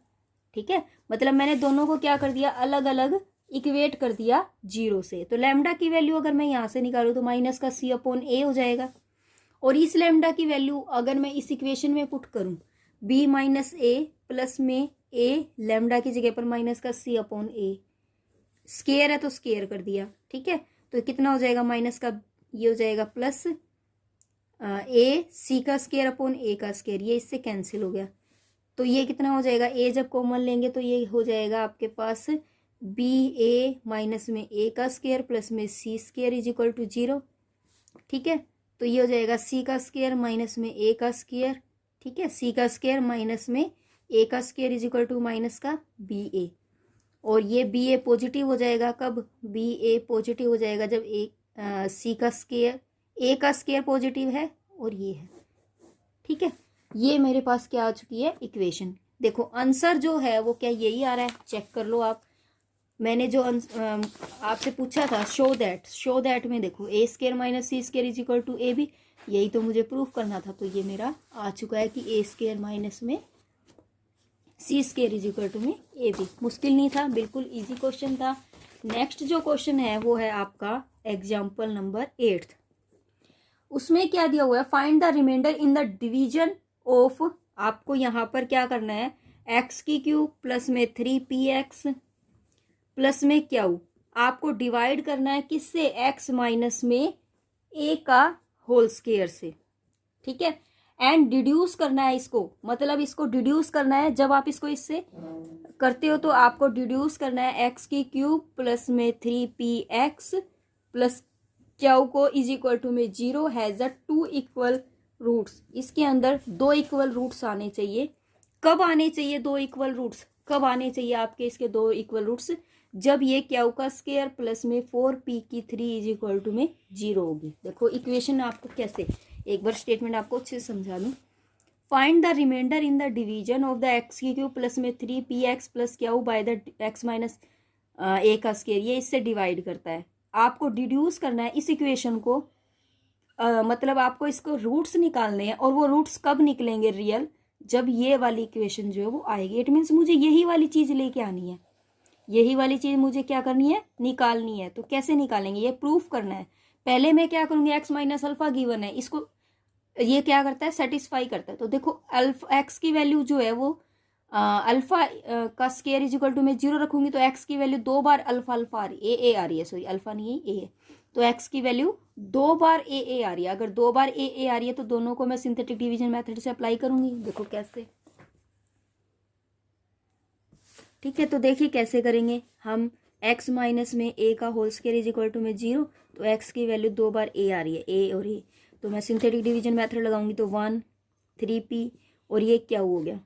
ठीक है। मतलब मैंने दोनों को क्या कर दिया, अलग अलग इक्वेट कर दिया 0 से। तो लैम्डा की वैल्यू अगर मैं यहाँ से निकालूँ तो माइनस का c अपॉन a हो जाएगा, और इस लैम्डा की वैल्यू अगर मैं इस इक्वेशन में पुट करूँ, b माइनस a प्लस में a लैम्डा की जगह पर माइनस का c अपॉन a, स्केयर है तो स्केयर कर दिया, ठीक है। तो कितना हो जाएगा, माइनस का ये हो जाएगा प्लस a c का स्केयर अपॉन a का स्केयर, ये इससे कैंसिल हो गया। तो ये कितना हो जाएगा, a जब कॉमन लेंगे तो ये हो जाएगा आपके पास b a माइनस में a का स्केयर प्लस में c square is equal to 0, ठीक है। तो ये हो जाएगा c का स्केयर माइनस में a का स्केयर, ठीक है, c का स्केयर माइनस में a का square is equal to minus का b a, और ये b a पॉजिटिव हो जाएगा कब, b a पॉजिटिव हो जाएगा जब c का स्केयर a का स्केयर पॉजिटिव है और ये है, ठीक है। ये मेरे पास क्या आ चुकी है इक्वेशन। देखो आंसर जो है वो क्या यही आ रहा है, चेक कर लो आप। मैंने जो आपसे पूछा था शो दैट में देखो A square minus C square is equal to A B, यही तो मुझे प्रूफ करना था। तो ये मेरा आ चुका है कि ए स्केयर माइनस में सी स्केयर इज इक्वल टू में ए बी। मुश्किल नहीं था, बिल्कुल इजी क्वेश्चन था। नेक्स्ट जो क्वेश्चन है वो है आपका एग्जाम्पल नंबर 8। उसमें क्या दिया हुआ है, find the remainder in the division of, आपको यहाँ पर क्या करना है, एक्स की क्यूब प्लस में 3px प्लस में क्यू, आपको डिवाइड करना है किससे, एक्स माइनस में ए का होल स्क्वायर से, ठीक है। एंड डिड्यूस करना है इसको, मतलब इसको डिड्यूस करना है। जब आप इसको इससे करते हो तो आपको डिड्यूस करना है एक्स की क्यूब प्लस में 3px प्लस क्यू को इज इक्वल टू में 0 हैज अ 2 इक्वल रूट्स। इसके अंदर 2 इक्वल रूट्स आने चाहिए। कब आने चाहिए 2 इक्वल रूट्स, कब आने चाहिए आपके इसके 2 इक्वल रूट्स, जब ये क्यू का स्क्वायर प्लस में 4p की 3 इज इक्वल टू में 0 होगी। देखो इक्वेशन आपको कैसे, एक बार स्टेटमेंट आपको अच्छे से समझा दूं। Find the remainder in the division of the X की क्यूब प्लस में 3px plus Q by the X minus A का स्क्वायर, ये इससे डिवाइड करता है। आपको डिड्यूस करना है इस इक्वेशन को, मतलब आपको इसको रूट्स निकालने हैं। और वो रूट्स कब निकलेंगे रियल, जब ये वाली इक्वेशन जो है वो आएगी। इट मीन्स मुझे यही वाली चीज लेके आनी है, यही वाली चीज मुझे क्या करनी है, निकालनी है। तो कैसे निकालेंगे, ये प्रूफ करना है। पहले मैं क्या करूंगी, एक्स माइनस अल्फा गिवन है, इसको ये क्या करता है, सेटिस्फाई करता है। तो देखो अल्फा एक्स की वैल्यू जो है वो अल्फा का स्क्वायर इज इक्वल टू में 0 रखूंगी तो एक्स की वैल्यू 2 बार अल्फा अल्फा आ रही है, ए आ रही है, सॉरी अल्फा नहीं है, ए है। तो एक्स की वैल्यू 2 बार ए आ रही है। अगर 2 बार ए आ रही है तो दोनों को मैं सिंथेटिक डिवीजन मेथड से अप्लाई करूंगी। देखो कैसे, ठीक है। तो देखिए कैसे करेंगे हम, x माइनस में a का whole square is equal to में 0, तो x की वैल्यू 2 बार a आ रही है, a और a, तो मैं सिंथेटिक डिवीजन मेथड लगाऊंगी तो 1 3p और ये क्या हो गया,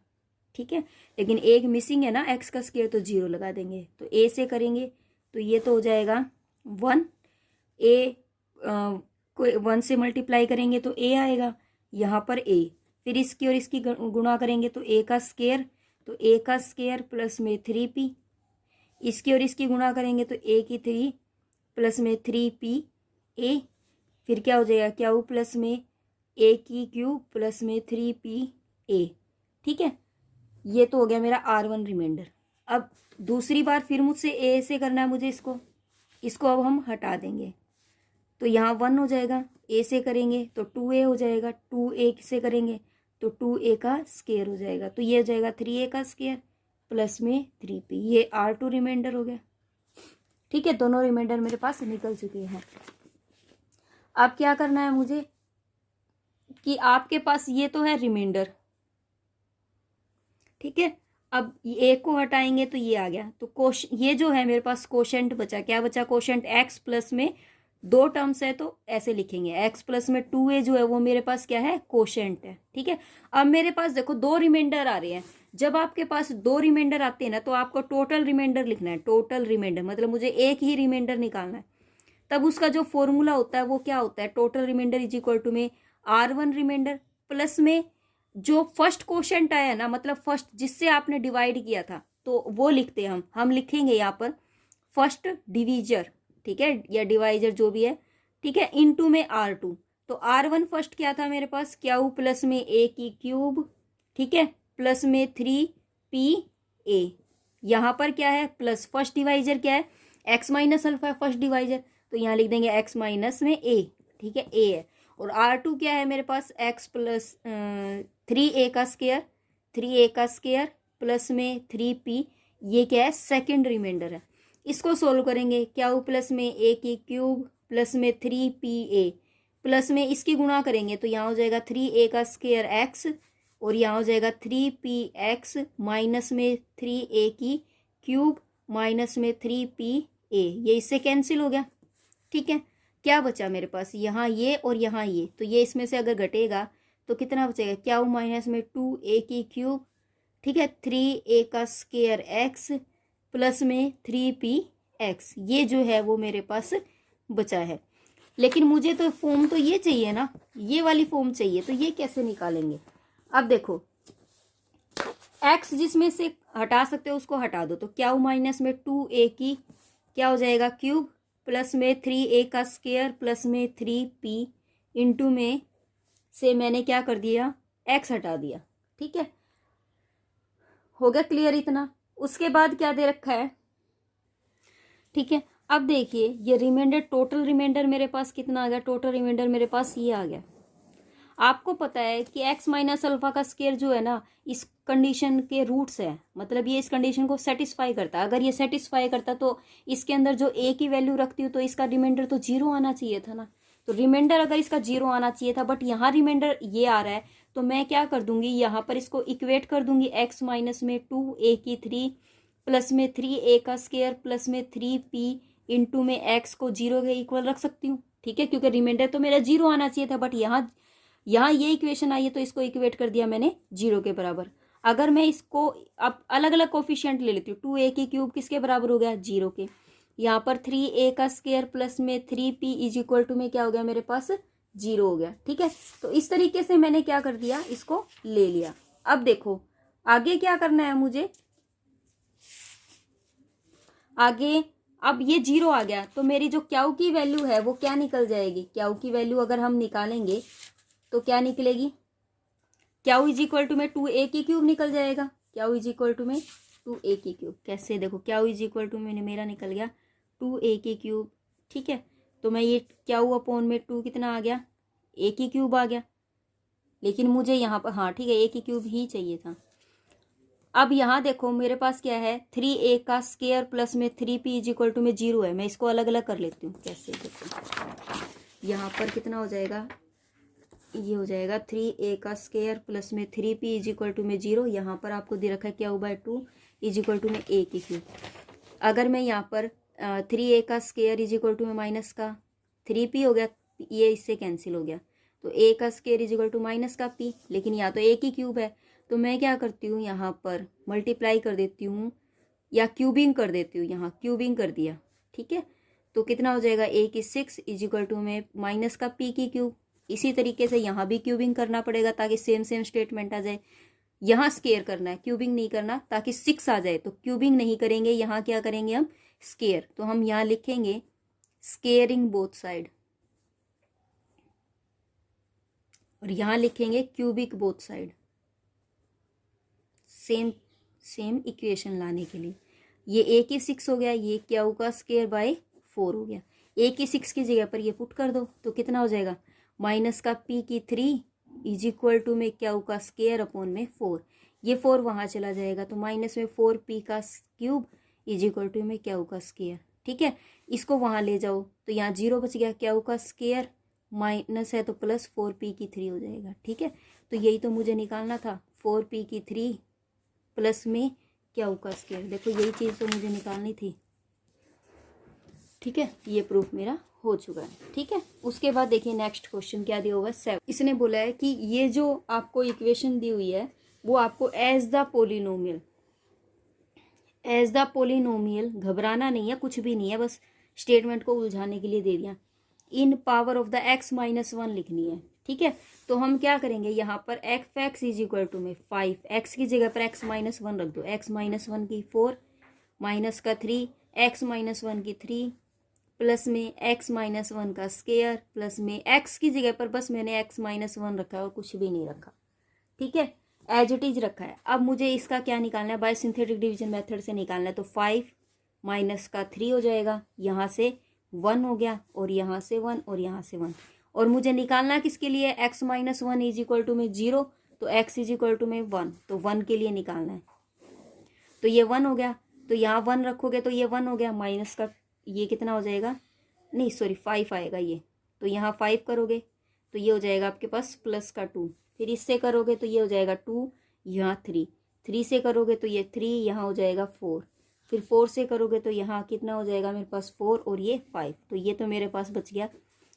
ठीक है। लेकिन एक मिसिंग है ना, x का स्क्वायर, तो 0 लगा देंगे। तो a से करेंगे तो ये तो हो जाएगा 1, a को 1 से मल्टीप्लाई करेंगे तो a आएगा, यहाँ पर a, फिर इसकी और इसकी गुणा करेंगे तो a का स्क्वायर, तो a का स्क्वायर प्लस में 3p, इसकी और इसकी गुणा करेंगे तो a की 3 प्लस में 3p a, फिर क्या हो जाएगा, क्यू प्लस में a की क्यूब प्लस में 3p a, ठीक है। ये तो हो गया मेरा R1 रिमाइंडर। अब दूसरी बार फिर मुझसे a से करना है मुझे, इसको अब हम हटा देंगे तो यहाँ 1 हो जाएगा, a से करेंगे तो 2a हो जाएगा, 2a से करेंगे तो 2a का स्क्वायर हो जाएगा, तो ये हो जाएगा 3a का स्क्वायर प्लस में 3p, ये R2 रिमाइंडर हो गया, ठीक है। दोनों रिमाइंडर मेरे पास निकल चुके हैं। अब क्या करना है मुझे कि आपके पास ये तो है रिमाइंडर, ठीक है। अब एक को हटाएंगे तो ये आ गया, तो ये जो है मेरे पास कोशेंट बचा, क्या बचा, कोशेंट x प्लस में 2 टर्म्स है तो ऐसे लिखेंगे, x प्लस में 2a जो है वो मेरे पास क्या है, कोशेंट है, ठीक है। अब मेरे पास देखो 2 रिमाइंडर आ रहे हैं। जब आपके पास 2 रिमाइंडर आते हैं ना तो आपको टोटल रिमाइंडर लिखना है, टोटल रिमाइंडर मतलब मुझे एक ही रिमाइंडर निकालना है। तब उसका जो फॉर्मूला होता है वो क्या होता है, total remainder is equal to में R1 रिमाइंडर प्लस में जो फर्स्ट कोशेंट आया ना, मतलब फर्स्ट जिससे आपने डिवाइड किया था, तो वो लिखते हैं हम लिखेंगे यहाँ पर फर्स्ट डिवीजर, ठीक है, या डिवाइजर जो भी है, ठीक है, इनटू में R2। तो R1 फर्स्ट क्या था मेरे पास, क्यू प्लस में a की क्यूब, ठीक है, प्लस में 3pa, यहाँ पर क्या है प्लस, फर्स्ट डिवाइजर क्या है, x minus alpha first divisor, तो यहाँ लिख देंगे x माइनस में a, ठीक है, a है। और R2 क्या है मेरे पास, x प्लस 3a का स्क्वायर, 3a का स्क्वायर प्लस में 3p, ये क्या है, सेकंड रिमाइंडर है। इसको सोल्व करेंगे, क्यू प्लस में a की क्यूब प्लस में 3pa प्लस में इसकी गुणा करेंगे तो यहाँ हो जाएगा 3a का स्क्वायर x और यहाँ हो जाएगा 3px माइनस में 3a की क्यूब माइनस में 3pa, ये इससे कैंसिल हो गया, ठीक है। क्या बचा मेरे पास, यहाँ ये और यहाँ ये, तो ये इसमें से अगर घटेगा तो कितना बचेगा, क्यू माइनस में 2a की क्यूब, ठीक है, 3a का स्क्वायर x प्लस में 3px, ये जो है वो मेरे पास बचा है। लेकिन मुझे तो फॉर्म तो ये चाहिए ना, ये वाली फॉर्म चाहिए, तो ये कैसे निकालेंगे। अब देखो x जिसमें से हटा सकते हो उसको हटा दो, तो क्यू माइनस में 2a की क्या हो जाएगा क्यूब, प्लस में 3a का स्क्वायर, प्लस में 3p इंटू में से मैंने क्या कर दिया x हटा दिया। ठीक है, हो गया क्लियर इतना। उसके बाद क्या दे रखा है, ठीक है, अब देखिए ये रिमाइंडर, टोटल रिमाइंडर मेरे पास कितना आ गया, टोटल रिमाइंडर मेरे पास ये आ गया। आपको पता है कि x माइनस अल्फा का स्क्वायर जो है ना इस कंडीशन के रूट्स है, मतलब ये इस कंडीशन को सेटिस्फाई करता है। अगर ये सेटिस्फाई करता तो इसके अंदर जो a की वैल्यू रखती हूँ तो इसका रिमाइंडर तो 0 आना चाहिए था ना, तो रिमाइंडर अगर इसका 0 आना चाहिए था, बट यहाँ रिमाइंडर ये आ रहा है, तो मैं क्या कर दूंगी यहाँ पर इसको इक्वेट कर दूंगी x माइनस में 2a की 3 प्लस में 3a का स्क्वायर प्लस में 3p इंटू में x को 0 के इक्वल रख सकती हूँ। ठीक है, क्योंकि रिमाइंडर तो मेरा 0 आना चाहिए था, बट यहाँ ये इक्वेशन आई है तो इसको इक्वेट कर दिया मैंने 0 के बराबर। अगर मैं इसको अब अलग अलग कोफिशिएंट ले लेती हूँ, 2a की क्यूब किसके बराबर हो गया 0 के, यहाँ पर 3a का स्क्वायर प्लस में 3p इज इक्वल टू में क्या हो गया मेरे पास 0 हो गया। ठीक है, तो इस तरीके से मैंने क्या कर दिया, इसको ले लिया। अब देखो आगे क्या करना है मुझे, आगे अब ये 0 आ गया तो मेरी जो क्यू की वैल्यू है वो क्या निकल जाएगी, क्यू की वैल्यू अगर हम निकालेंगे तो क्या निकलेगी, क्यू इज इक्वल टू में 2a की क्यूब निकल जाएगा, क्यू इज इक्वल टू में 2a की क्यूब। कैसे, देखो क्यू इज इक्वल टू में मेरा निकल गया 2a की क्यूब। ठीक है, तो मैं ये क्यू अपॉन में 2 कितना आ गया a की क्यूब आ गया, लेकिन मुझे यहाँ पर हाँ ठीक है a की क्यूब ही चाहिए था। अब यहाँ देखो मेरे पास क्या है 3a का स्क्वायर प्लस में 3p इज इक्वल टू में 0 है। मैं इसको अलग अलग कर लेती हूँ। कैसे, देखो यहाँ पर कितना हो जाएगा, ये हो जाएगा 3a का स्क्वायर प्लस में 3p इज इक्वल टू में 0। यहाँ पर आपको दे रखा है क्या बाय 2 इज इक्वल टू में a की क्यूब। अगर मैं यहाँ पर 3a का स्क्वायर इज इक्वल टू में माइनस का 3p हो गया, ये इससे कैंसिल हो गया, तो a का square is equal to minus का p, लेकिन यहाँ तो a की क्यूब है, तो मैं क्या करती हूँ यहाँ पर मल्टीप्लाई कर देती हूँ या क्यूबिंग कर देती हूँ, यहाँ क्यूबिंग कर दिया। ठीक है, तो कितना हो जाएगा a की 6 इज इक्वल टू में माइनस का p की क्यूब। इसी तरीके से यहाँ भी क्यूबिंग करना पड़ेगा ताकि सेम सेम स्टेटमेंट आ जाए। यहाँ स्केयर करना है, क्यूबिंग नहीं करना, ताकि 6 आ जाए, तो क्यूबिंग नहीं करेंगे, यहाँ क्या करेंगे हम स्केयर, तो हम यहाँ लिखेंगे स्केयरिंग बोथ साइड, और यहाँ लिखेंगे cubic both side, same same equation लाने के लिए। ये a की 6 हो गया, ये क्यू का स्क्वायर बाय 4 हो गया। a की 6 की जगह पर ये पुट कर दो तो कितना हो जाएगा माइनस का p की 3 इज इक्वल टू में क्यू का स्क्वायर अपॉन में 4। ये 4 वहाँ चला जाएगा तो माइनस में 4p का क्यूब इज इक्वल टू में क्यू का स्क्वायर। ठीक है, इसको वहाँ ले जाओ तो यहाँ 0 बच गया, क्यू का स्क्वायर माइनस है तो प्लस 4p की 3 हो जाएगा। ठीक है, तो यही तो मुझे निकालना था, 4p की 3 प्लस में क्यू का स्क्वायर। देखो यही चीज़ तो मुझे निकालनी थी। ठीक है, ये प्रूफ मेरा हो चुका है। ठीक है, उसके बाद देखिए नेक्स्ट क्वेश्चन क्या दिया होगा 7। इसने बोला है कि ये जो आपको इक्वेशन दी हुई है वो आपको एज द पोलिनोमियल, घबराना नहीं है, कुछ भी नहीं है, बस स्टेटमेंट को उलझाने के लिए दे दिया, in power of the x minus 1 लिखनी है। ठीक है, तो हम क्या करेंगे यहाँ पर f x is equal to में 5, x की जगह पर x माइनस 1 रख दो, x माइनस 1 की 4 माइनस का 3, x माइनस 1 की 3 प्लस में x माइनस 1 का स्क्वायर प्लस में x की जगह पर बस मैंने x माइनस 1 रखा है और कुछ भी नहीं रखा। ठीक है, एज इट इज रखा है। अब मुझे इसका क्या निकालना है, बाय सिंथेटिक डिवीजन मेथड से निकालना है, तो 5 माइनस का 3 हो जाएगा, यहाँ से 1 हो गया और यहाँ से 1 और यहाँ से 1, और मुझे निकालना किसके लिए, x minus 1 is equal to में 0, तो x इज इक्वल टू में 1, तो 1 के लिए निकालना है। तो ये 1 हो गया, तो यहाँ 1 रखोगे तो ये 1 हो गया, माइनस का ये कितना हो जाएगा, नहीं सॉरी 5 आएगा ये, तो यहाँ 5 करोगे तो ये हो जाएगा आपके पास प्लस का 2, फिर इससे करोगे तो ये हो जाएगा 2, यहाँ 3 से करोगे तो ये 3, यहाँ हो जाएगा 4, फिर 4 से करोगे तो यहाँ कितना हो जाएगा मेरे पास 4 और ये 5, तो ये तो मेरे पास बच गया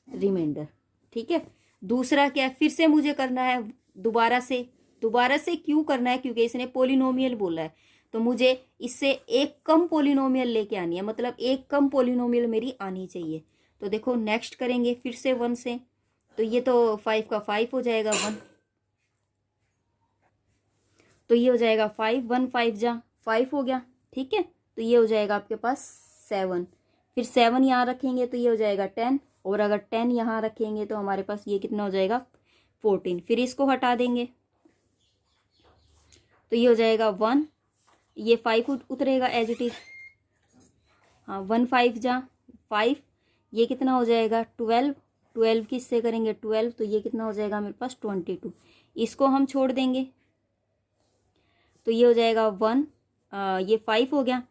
रिमाइंडर। ठीक है, दूसरा क्या है, फिर से मुझे करना है दोबारा से क्यों करना है, क्योंकि इसने पोलिनोमियल बोला है, तो मुझे इससे एक कम पोलिनोमियल लेके आनी है, मतलब एक कम पोलिनोमियल मेरी आनी चाहिए। तो देखो नेक्स्ट करेंगे फिर से 1 से, तो ये तो 5 का 5 हो जाएगा 1, तो ये हो जाएगा 5, 1 5 जा 5 हो गया, ठीक है। तो ये हो जाएगा आपके पास 7, फिर 7 यहाँ रखेंगे तो ये हो जाएगा 10, और अगर 10 यहाँ रखेंगे तो हमारे पास ये कितना हो जाएगा 14, फिर इसको हटा देंगे तो ये हो जाएगा 1, ये 5 उतरेगा एज इट इज, हाँ 1 5 जा 5, ये कितना हो जाएगा 12, 12 किससे करेंगे 12, तो ये कितना हो जाएगा मेरे पास 22, इसको हम छोड़ देंगे तो ये हो जाएगा 1, ये 5 हो गया,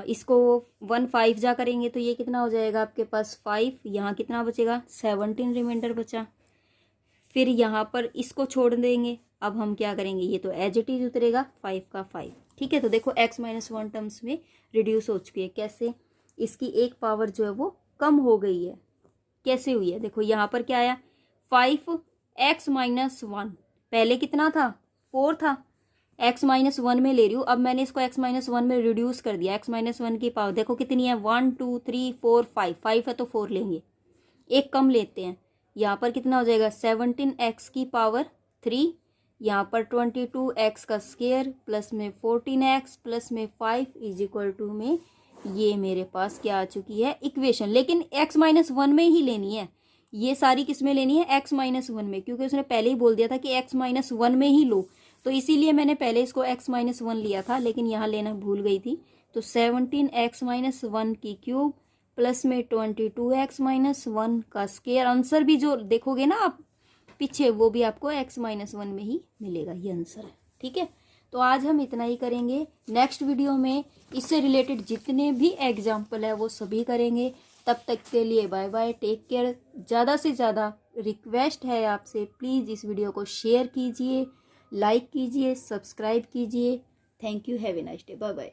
इसको 1 5 जा करेंगे तो ये कितना हो जाएगा आपके पास 5, यहाँ कितना बचेगा 17 रिमाइंडर बचा, फिर यहाँ पर इसको छोड़ देंगे। अब हम क्या करेंगे, ये तो एज इट इज उतरेगा 5 का 5, ठीक है। तो देखो x-1 टर्म्स में रिड्यूस हो चुकी है, कैसे, इसकी एक पावर जो है वो कम हो गई है, कैसे हुई है, देखो यहाँ पर क्या आया 5x-1, पहले कितना था 4 था, x-1 में ले रही हूँ, अब मैंने इसको x-1 में रिड्यूस कर दिया, x-1 की पावर देखो कितनी है 1 2 3 4 5, 5 है तो 4 लेंगे, एक कम लेते हैं, यहाँ पर कितना हो जाएगा 17x की पावर 3, यहाँ पर 22x का स्क्वायर प्लस में 14x प्लस में 5 इज इक्वल टू में ये मेरे पास क्या आ चुकी है इक्वेशन, लेकिन x-1 में ही लेनी है, ये सारी किस में लेनी है x-1 में, क्योंकि उसने पहले ही बोल दिया था कि x-1 में ही लो, तो इसीलिए मैंने पहले इसको x-1 लिया था, लेकिन यहाँ लेना भूल गई थी। तो 17x-1 की क्यूब प्लस में 22x-1 का स्क्वायर, आंसर भी जो देखोगे ना आप पीछे वो भी आपको x-1 में ही मिलेगा, ये आंसर है, ठीक है। तो आज हम इतना ही करेंगे, नेक्स्ट वीडियो में इससे रिलेटेड जितने भी एग्जाम्पल है वो सभी करेंगे। तब तक के लिए बाय बाय, टेक केयर। ज़्यादा से ज़्यादा रिक्वेस्ट है आपसे, प्लीज़ इस वीडियो को शेयर कीजिए, लाइक कीजिए, सब्सक्राइब कीजिए। Thank you, have a nice day, bye bye.